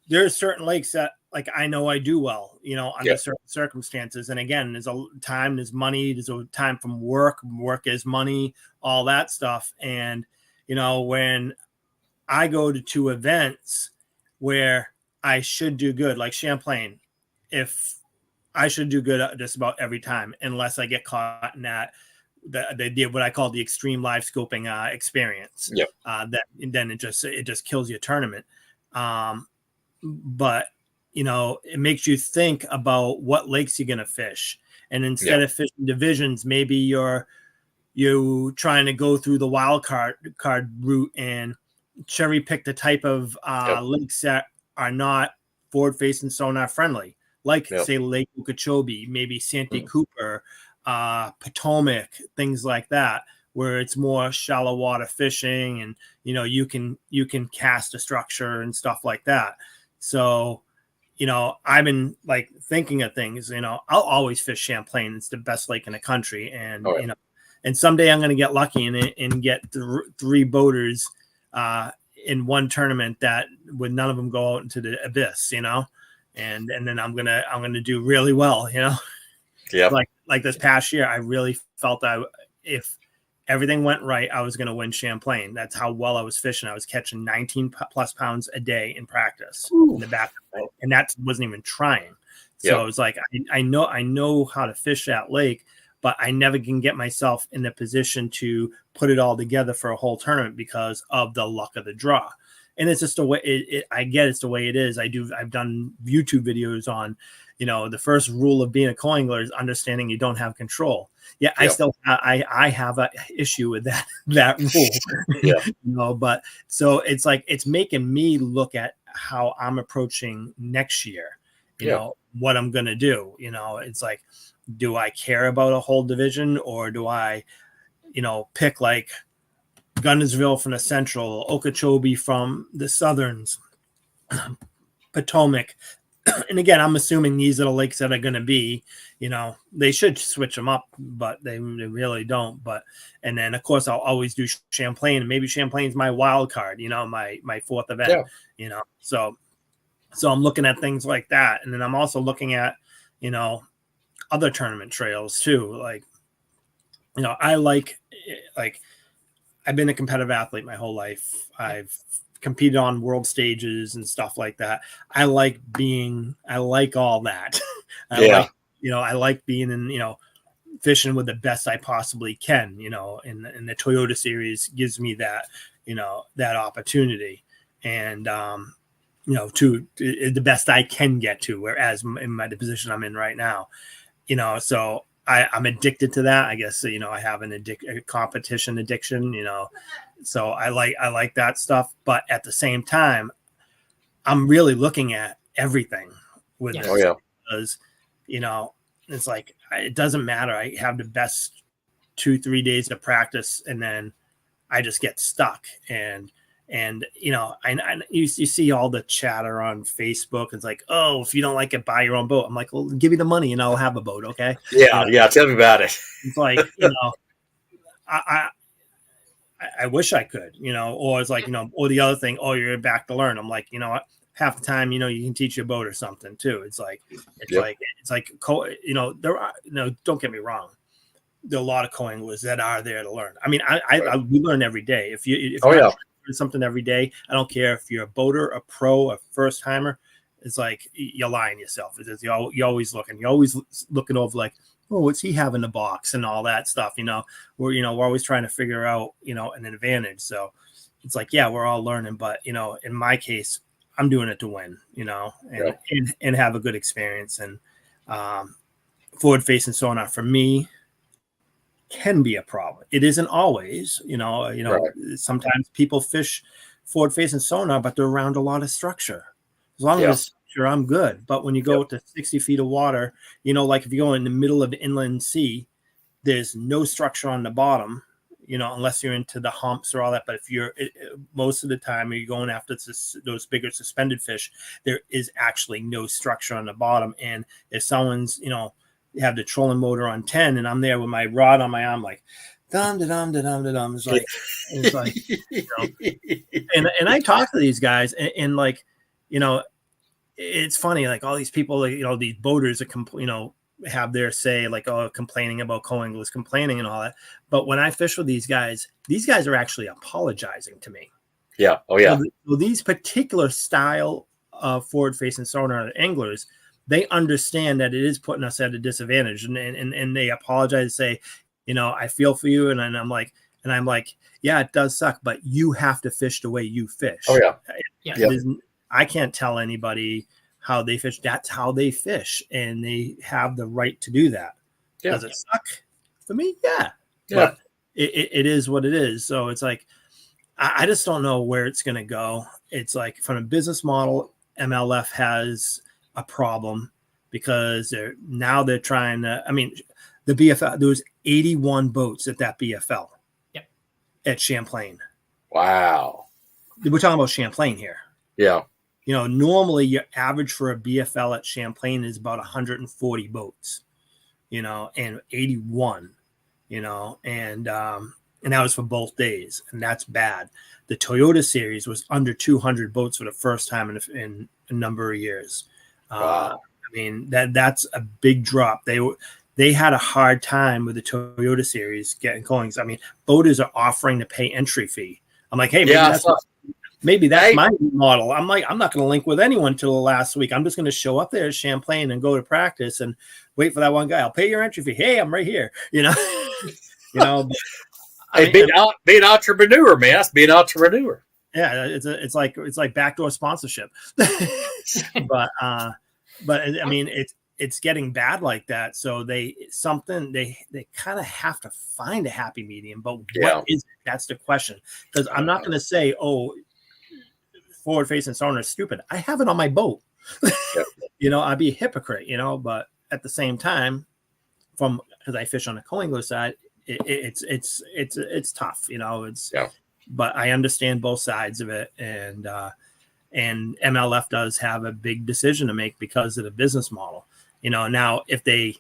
there's certain lakes that like I know I do well, under certain circumstances. And again, there's a time, there's money, there's a time from work is money, all that stuff. And when I go to events where I should do good, like Champlain, if I should do good just about every time, unless I get caught in that. They did what I call the extreme live scoping experience. Yep. Then it just kills your tournament. But it makes you think about what lakes you're gonna fish, and instead of fishing divisions, maybe you trying to go through the wild card route and cherry pick the type of lakes that are not forward facing sonar friendly, like say Lake Okeechobee, maybe Santee Cooper. Potomac, things like that, where it's more shallow water fishing, and you can cast a structure and stuff like that. So I've been like thinking of things. I'll always fish Champlain. It's the best lake in the country, and and someday I'm going to get lucky and get three boaters in one tournament that would none of them go out into the abyss, and then I'm gonna do really well, Yeah. Like this past year, I really felt if everything went right, I was going to win Champlain. That's how well I was fishing. I was catching 19 plus pounds a day in practice in the back, and that wasn't even trying. So it was like, I know how to fish that lake, but I never can get myself in the position to put it all together for a whole tournament because of the luck of the draw. And it's just the way I get it's the way it is. I've done YouTube videos on, the first rule of being a co-angler is understanding you don't have control. Yeah, I still I have an issue with that rule. But so it's like it's making me look at how I'm approaching next year. What I'm gonna do. It's like, do I care about a whole division, or do I, pick like Guntersville from the Central, Okeechobee from the Southerns, Potomac. And again, I'm assuming these are the lakes that are going to be, they should switch them up, but they really don't. And then of course I'll always do Champlain, and maybe Champlain's my wild card, my fourth event, so I'm looking at things like that. And then I'm also looking at, other tournament trails too. Like, I like I've been a competitive athlete my whole life. I've competed on world stages and stuff like that. I like all that. I like being in, fishing with the best I possibly can, and the Toyota series gives me that, that opportunity, and, to the best I can get to, whereas in the position I'm in right now, so I'm addicted to that. I guess, I have a competition addiction, so I like that stuff. But at the same time, I'm really looking at everything with this, because, it's like, it doesn't matter. I have the best 2-3 days to practice, and then I just get stuck. And you know, you see all the chatter on Facebook. It's like, oh, if you don't like it, buy your own boat. I'm like, well, give me the money and I'll have a boat. Okay. Yeah. Yeah. Tell me about it. It's like, you know, I wish I could, you know, or it's like, you know, or the other thing, oh, you're back to learn. I'm like, you know what? Half the time, you know, you can teach your boat or something too. It's like, you know, there are, you know, don't get me wrong. There are a lot of co-anglers that are there to learn. I mean, we learn every day. If you learn something every day, I don't care if you're a boater, a pro, a first timer. It's like, you're lying to yourself. You're always looking over like, oh, what's he have in the box and all that stuff. You know, we're always trying to figure out, you know, an advantage. So it's like, yeah, we're all learning, but you know, in my case, I'm doing it to win, you know, and have a good experience. And forward facing sonar for me can be a problem. It isn't always, you know, sometimes people fish forward facing sonar, but they're around a lot of structure. As long as structure, I'm good. But when you go to 60 feet of water, you know, like if you go in the middle of the inland sea, there's no structure on the bottom, you know, unless you're into the humps or all that. But if you're most of the time you're going after those bigger suspended fish, there is actually no structure on the bottom. And if someone's, you know, have the trolling motor on 10 and I'm there with my rod on my arm, like dum da dum da dum da dum. It's like you know, and I talk to these guys and like, you know, it's funny, like all these people, like, you know, these boaters are you know, have their say, like, oh, complaining about co-anglers, complaining and all that. But when I fish with these guys are actually apologizing to me. Yeah. Oh yeah. So these particular style of forward facing sonar anglers, they understand that it is putting us at a disadvantage, and they apologize and say, you know, I feel for you. And I'm like, yeah, it does suck, but you have to fish the way you fish. Oh yeah. I can't tell anybody how they fish. That's how they fish, and they have the right to do that. Yeah. Does it suck for me? Yeah. But it is what it is. So it's like, I just don't know where it's going to go. It's like, from a business model, MLF has a problem because they're trying to, I mean, the BFL, there was 81 boats at that BFL at Champlain. Wow. We're talking about Champlain here. Yeah. You know, normally your average for a BFL at Champlain is about 140 boats, you know, and 81, you know, and that was for both days. And that's bad. The Toyota series was under 200 boats for the first time in a number of years. Wow. I mean, that's a big drop. They had a hard time with the Toyota series getting coins. I mean, boaters are offering to pay entry fee. I'm like, hey, maybe that's my model. I'm like, I'm not going to link with anyone till the last week. I'm just going to show up there at Champlain and go to practice and wait for that one guy. I'll pay your entry fee. Hey, I'm right here. You know, Be an entrepreneur, man. That's being an entrepreneur. Yeah, it's like backdoor sponsorship. but I mean, it's getting bad like that. So they kind of have to find a happy medium. But what is it? That's the question. Because I'm not going to say, oh, forward facing sonar is stupid. I have it on my boat. You know, I'd be a hypocrite, you know, but at the same time, because I fish on the co-angler side, it's tough, you know, but I understand both sides of it. And MLF does have a big decision to make because of the business model, you know. Now, if they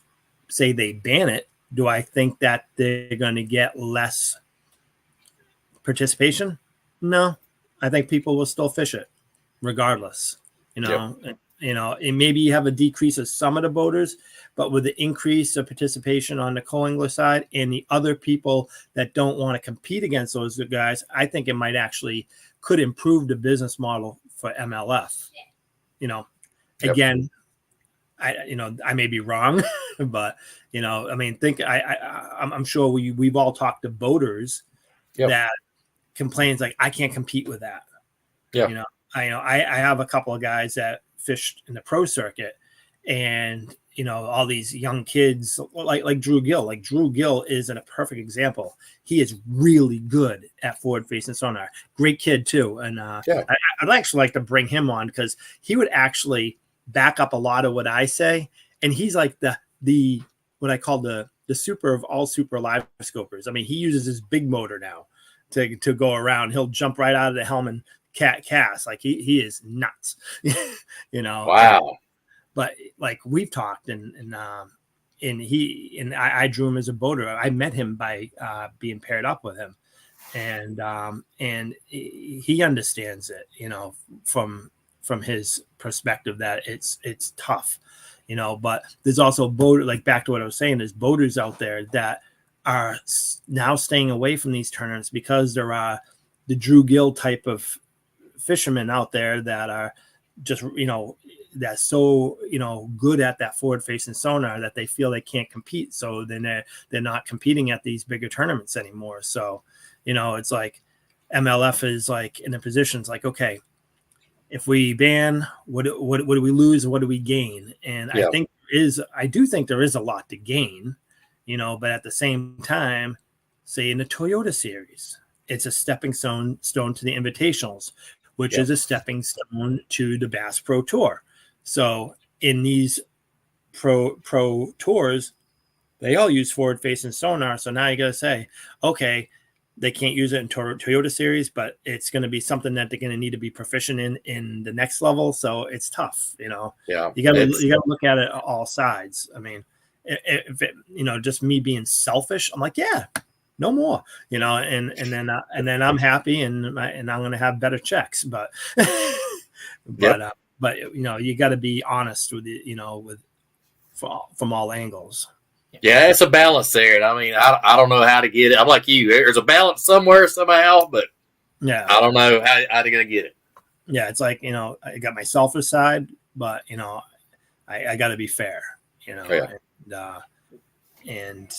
say they ban it, do I think that they're going to get less participation? No, I think people will still fish it regardless, you know. You know, and maybe you have a decrease of some of the boaters, but with the increase of participation on the co-angler side and the other people that don't want to compete against those guys, I think it might actually could improve the business model for MLF. You know, again, I may be wrong, but you know, I mean, I'm sure we've all talked to boaters that complains like, I can't compete with that. Yeah, you know, I have a couple of guys that fished in the pro circuit, and you know, all these young kids like Drew Gill. Like Drew Gill is a perfect example. He is really good at forward facing sonar. Great kid too. And I'd actually like to bring him on because he would actually back up a lot of what I say. And he's like the the what I call the super of all super live scopers. I mean, he uses his big motor now to go around. He'll jump right out of the helm and cast. Like he is nuts. You know. Wow. But like we've talked and I drew him as a boater. I met him by being paired up with him, and he understands it, you know, from his perspective that it's tough, you know. But there's also boat, like back to what I was saying, there's boaters out there that are now staying away from these tournaments because there are the Drew Gill type of fishermen out there that are just, you know, that's so, you know, good at that forward facing sonar that they feel they can't compete. So then they're not competing at these bigger tournaments anymore. So, you know, it's like MLF is like in a position, it's like, okay, if we ban, what do we lose? What do we gain? And yeah. I do think there is a lot to gain, you know, but at the same time, say in the Toyota series, it's a stepping stone to the Invitationals, which is a stepping stone to the Bass Pro Tour. So in these pro tours, they all use forward facing sonar. So now you got to say, okay, they can't use it in Toyota series, but it's going to be something that they're going to need to be proficient in the next level. So it's tough, you know. Yeah, you got to look at it all sides. I mean, if it, you know, just me being selfish, I'm like, yeah, no more, you know, and then I'm happy and I'm going to have better checks, but but you know, you got to be honest with it, you know, from all angles. Yeah, it's a balance there. And I mean, I don't know how to get it. I'm like you. There's a balance somewhere, somehow, but yeah, I don't know how to get it. Yeah, it's like, you know, I got my selfish side, but, you know, I got to be fair, you know, and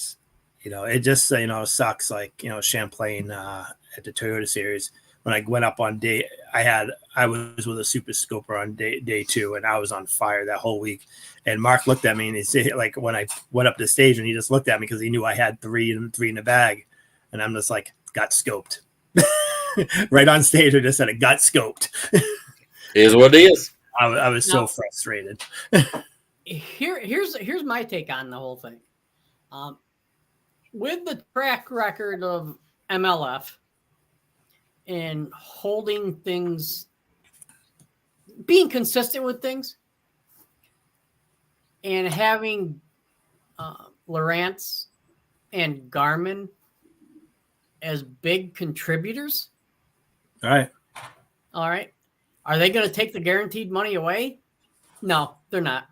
you know, it just, you know, sucks. Like, you know, Champlain at the Toyota series, when I went up on day, I was with a super scoper on day 2, and I was on fire that whole week. And Mark looked at me, and he said, like, when I went up the stage, and he just looked at me because he knew I had three in the bag, and I'm just like, got scoped. Right on stage, I just said it got scoped. Is what it is. I was so frustrated. Here's my take on the whole thing. With the track record of MLF and holding things, being consistent with things, and having Lowrance and Garmin as big contributors. All right. Are they going to take the guaranteed money away? No, they're not.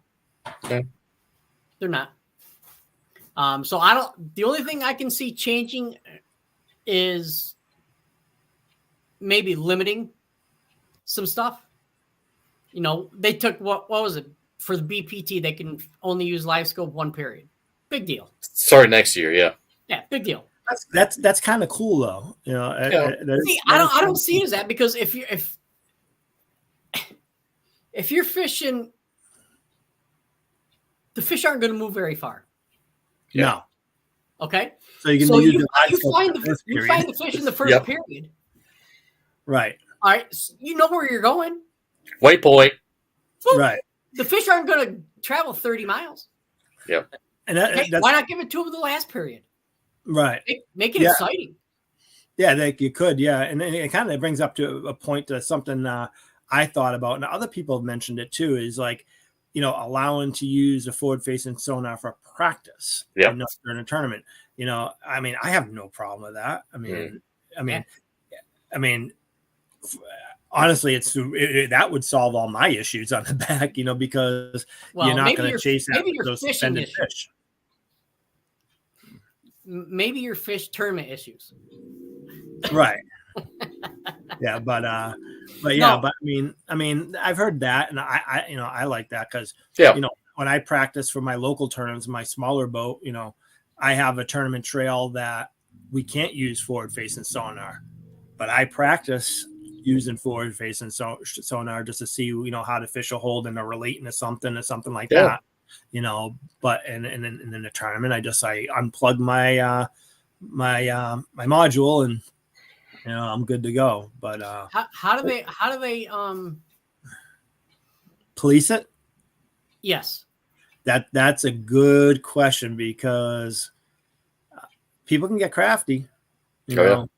Okay. They're not. So the only thing I can see changing is maybe limiting some stuff. You know, they took, what was it? For the BPT, they can only use live scope 1 period. Big deal. Sorry, next year, yeah. Yeah, big deal. That's kind of cool though. You know, I don't see it as that, because if you're fishing, the fish aren't going to move very far. Yeah. No. Okay. So you find the fish in the first period. Right. All right. So you know where you're going. Waypoint. Right. The fish aren't going to travel 30 miles. Yep. And why not give it to them the last period? Right. Make it exciting. Yeah, you could. Yeah. And it kind of brings up to a point to something I thought about, and other people have mentioned it too, is like, you know, allowing to use a forward-facing sonar for practice during a tournament. You know, I mean, I have no problem with that. I mean, honestly, that would solve all my issues on the back, you know, because you're not going to chase those suspended fish. Maybe your fish tournament issues. Right. Yeah, but I mean, I've heard that, and I like that because you know, when I practice for my local tournaments, my smaller boat, you know, I have a tournament trail that we can't use forward facing sonar, but I practice using forward facing sonar just to see, you know, how the fish will hold in a relating to something or something like that, you know. But and in the tournament, I unplug my my module, and you know, I'm good to go. But how do they police it? Yes. That's a good question because people can get crafty, and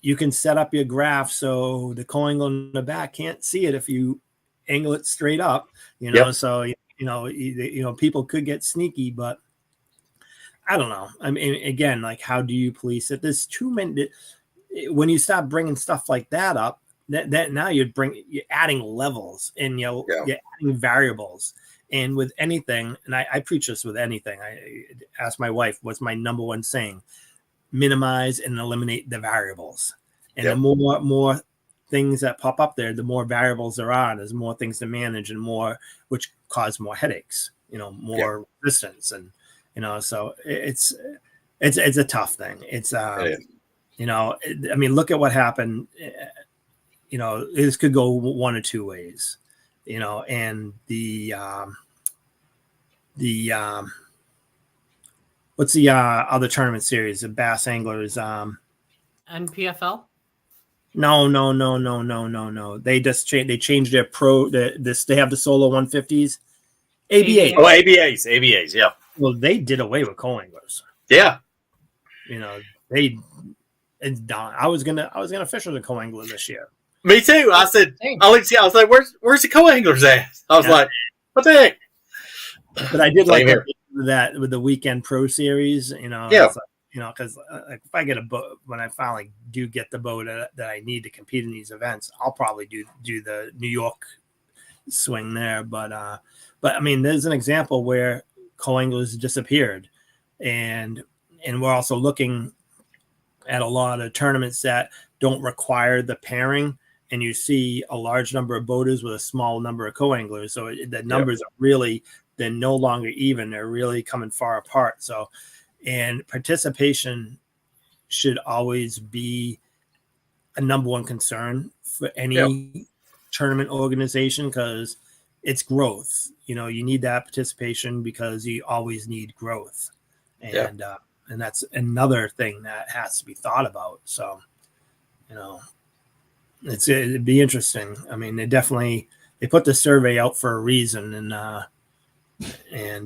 you can set up your graph so the co-angle in the back can't see it if you angle it straight up, so people could get sneaky, but I don't know. I mean, again, like, how do you police it? There's too many. When you start bringing stuff like that up, that now you're adding levels and you're adding variables. And with anything, and I preach this with anything, I asked my wife, what's my number one saying? Minimize and eliminate the variables. And the more things that pop up there, the more variables there are. There's more things to manage and more, which cause more headaches, more resistance. And, so it's a tough thing. It's, I mean, look at what happened. This could go one or two ways, and what's the other tournament series? The Bass Anglers, NPFL. No. They just changed their pro. They have the solo 150s. ABA. Oh, ABAs. Yeah. Well, they did away with co-anglers. Yeah. It's done. I was gonna fish with a co-angler this year. Me too. I said, Alexia, I was like, where's the co-anglers at? I was like, what the heck? But I did like that with the weekend pro series, because if I get a boat, when I finally do get the boat that I need to compete in these events, I'll probably do the New York swing there. But I mean, there's an example where co-anglers disappeared, and we're also looking at a lot of tournaments that don't require the pairing, and you see a large number of boaters with a small number of co-anglers. So the numbers are really, they're no longer even. They're really coming far apart. So, and participation should always be a number one concern for any tournament organization, because it's growth. You need that participation because you always need growth. And that's another thing that has to be thought about. So, it'd be interesting. I mean, they put the survey out for a reason, and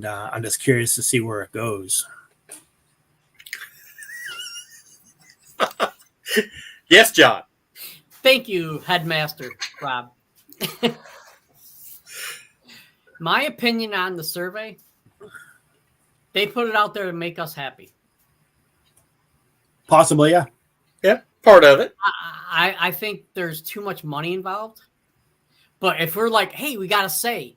I'm just curious to see where it goes. Yes, John. Thank you, Headmaster Rob. My opinion on the survey, they put it out there to make us happy. Possibly, yeah. Yeah, part of it. I think there's too much money involved. But if we're like, hey, we got to say,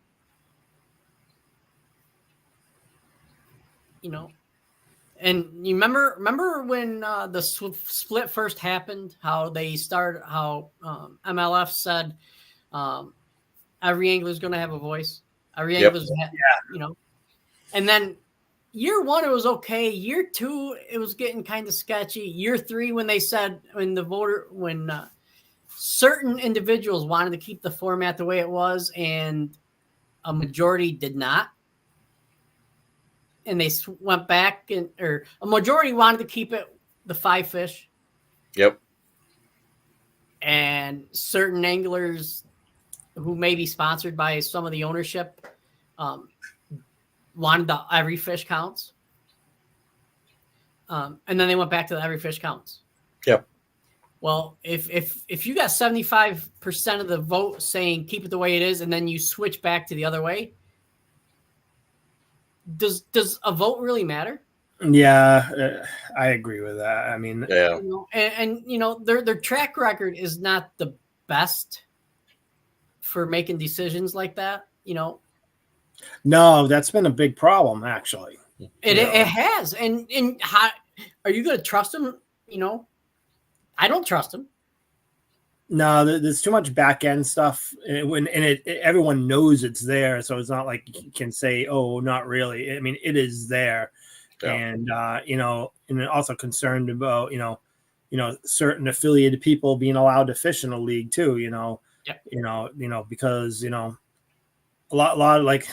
and you remember when the split first happened, how MLF said every angler is going to have a voice. Every angler, and then year one, it was okay. Year two, it was getting kind of sketchy. Year three, when they said, when certain individuals wanted to keep the format the way it was and a majority did not, and they went back, or a majority wanted to keep it the 5 fish. Yep. And certain anglers who may be sponsored by some of the ownership wanted the every fish counts. And then they went back to the every fish counts. Yep. Well, if you got 75% of the vote saying keep it the way it is, and then you switch back to the other way, does a vote really matter? Yeah, I agree with that. I mean, yeah, and their track record is not the best for making decisions like that. No, that's been a big problem, actually. It has. And how are you going to trust them? I don't trust them. No, there's too much back end stuff, and everyone knows it's there, so it's not like you can say, "Oh, not really." I mean, it is there, and and also concerned about certain affiliated people being allowed to fish in a league too. Because a lot of, like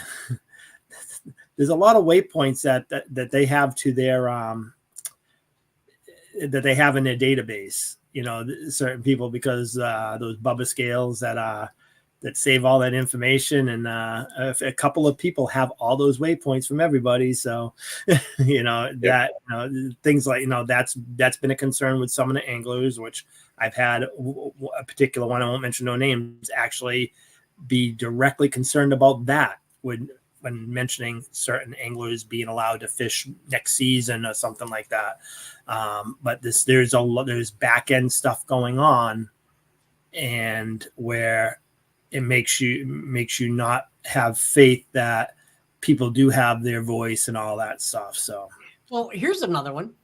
there's a lot of waypoints that they have to their that they have in their database. Certain people, because those Bubba scales that that save all that information, and a couple of people have all those waypoints from everybody. So, things like that's been a concern with some of the anglers, which I've had a particular one, I won't mention no names, actually be directly concerned about that when mentioning certain anglers being allowed to fish next season or something like that. But there's back end stuff going on, and where it makes you not have faith that people do have their voice and all that stuff. So, well, here's another one.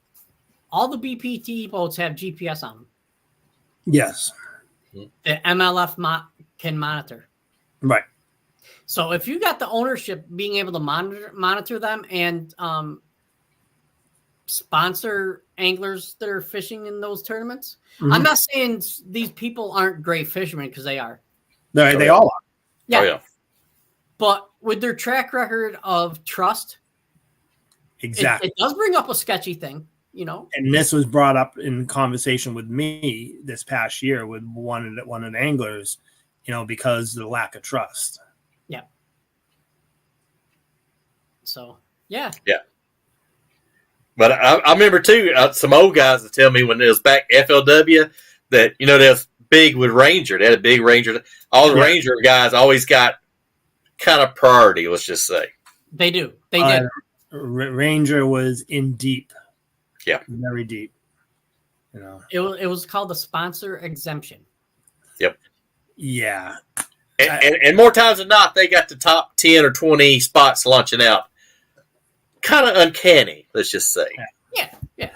All the BPT boats have GPS on them. Yes. The MLF can monitor. Right. So if you got the ownership being able to monitor them and sponsor anglers that are fishing in those tournaments, I'm not saying these people aren't great fishermen, because they are. They all are. Yeah. Oh, yeah. But with their track record of trust, exactly, it does bring up a sketchy thing, And this was brought up in conversation with me this past year with one of the anglers, because of the lack of trust. Yeah. So, yeah. Yeah. But I remember too, some old guys would tell me when it was back FLW that, they was big with Ranger. They had a big Ranger. All the Ranger guys always got kind of priority, let's just say. They do. They did. Ranger was in deep. Yeah. Very deep. It was called the sponsor exemption. Yep. Yeah. And more times than not, they got the top 10 or 20 spots launching out. Kind of uncanny, let's just say. Yeah.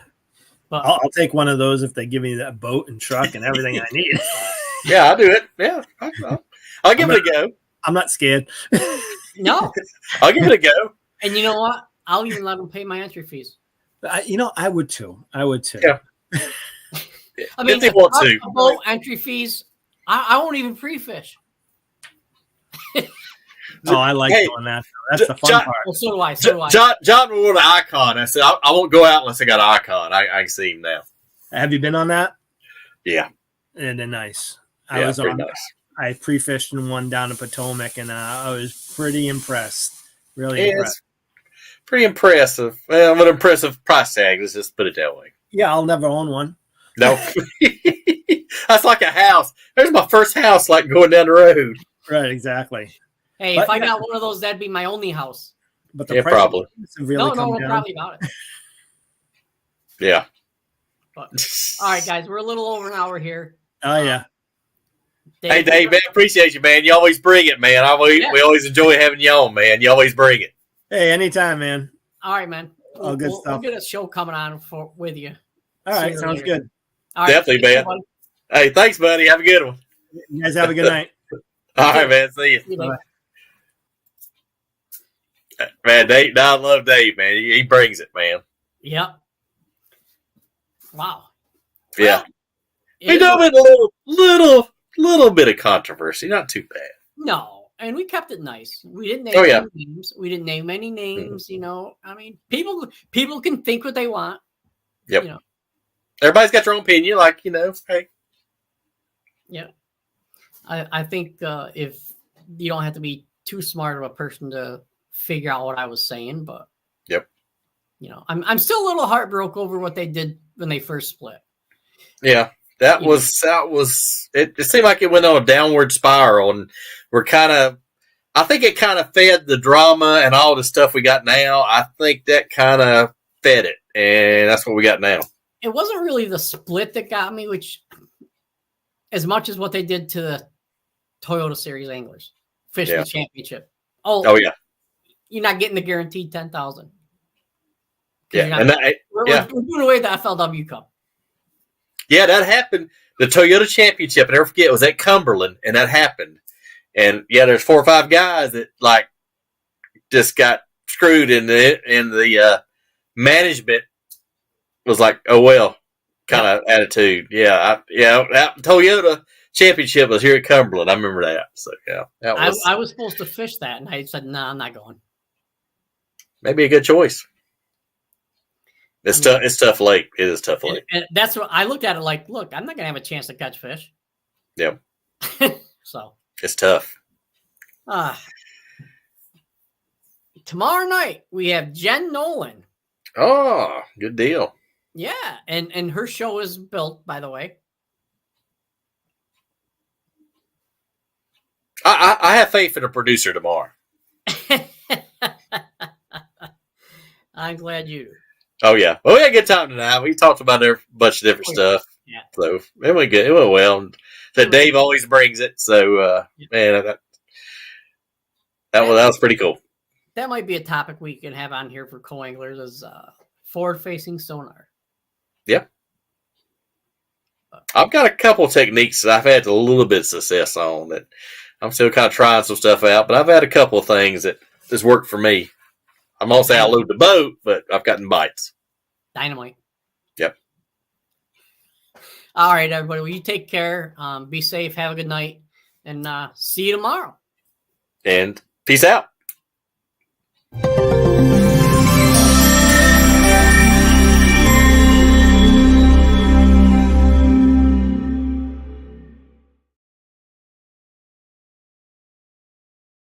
But I'll take one of those if they give me that boat and truck and everything I need. Yeah, I'll do it. Yeah. I'll give it a go. I'm not scared. no. I'll give it a go. And you know what? I'll even let them pay my entry fees. I would too. Yeah. I mean, if they want to. Boat entry fees, I won't even pre-fish. Oh, I like doing that. That's the fun part. Well, so do I. So do I. John wore the icon. I said, I won't go out unless I got an icon. I can see him now. Have you been on that? Yeah. And they're nice. I was on. Nice. I pre-fished in one down in Potomac, and I was pretty impressed. Really impressed. Pretty impressive. Well, an impressive price tag. Let's just put it that way. Yeah, I'll never own one. No. That's like a house. There's my first house, like going down the road. Right, exactly. Hey, if I got one of those, that'd be my only house. But the price probably. Really no, probably about it. Yeah. But, all right, guys, we're a little over an hour here. Oh, yeah. Hey, Dave, man, appreciate you, man. You always bring it, man. We always enjoy having you on, man. You always bring it. Hey, anytime, man. All right, man. All good stuff. We'll get a show coming on with you. All right, sounds good. All right, definitely, man. Hey, thanks, buddy. Have a good one. You guys have a good night. All right, man. See you. Bye. Man, Dave, I love Dave, man. He brings it, man. Yep. Wow. Yeah. We dove in a little bit of controversy. Not too bad. No, and we kept it nice. We didn't name any names. We didn't name any names. I mean, people can think what they want. Yep. Everybody's got their own opinion. Like, hey. Yeah. I think if you don't have to be too smart of a person to figure out what I was saying, but yep. I'm still a little heartbroken over what they did when they first split. Yeah. That was it seemed like it went on a downward spiral, and I think it kind of fed the drama and all the stuff we got now. I think that kind of fed it, and that's what we got now. It wasn't really the split that got me, which as much as what they did to the Toyota Series anglers, fishing the championship. Oh yeah. You're not getting the guaranteed 10,000. Yeah. We're doing away with the FLW Cup. Yeah, that happened. The Toyota Championship, I never forget, it was at Cumberland, and that happened. And there's 4 or 5 guys that just got screwed in the management was like, oh well, kind of attitude. Yeah, that Toyota Championship was here at Cumberland. I remember that. So I was supposed to fish that, and I said, "No, I'm not going." Maybe a good choice. It's tough. It's tough lake. It is tough lake. And that's what I looked at it like. Look, I'm not gonna have a chance to catch fish. Yep. So It's tough. Tomorrow night we have Jen Nolan. Oh, good deal. Yeah, and her show is built, by the way. I have faith in a producer tomorrow. I'm glad you do. Oh yeah. Well, we had a good time tonight. We talked about a bunch of different stuff. Yeah. So it went good. It went well. That Dave always brings it. So man, that was pretty cool. That might be a topic we can have on here for co-anglers is forward-facing sonar. Yeah. I've got a couple of techniques that I've had a little bit of success on that I'm still kind of trying some stuff out, but I've had a couple of things that has worked for me. I'm not saying I load the boat, but I've gotten bites. Dynamite. Yep. All right, everybody. Well, you take care. Be safe. Have a good night. And see you tomorrow. And peace out.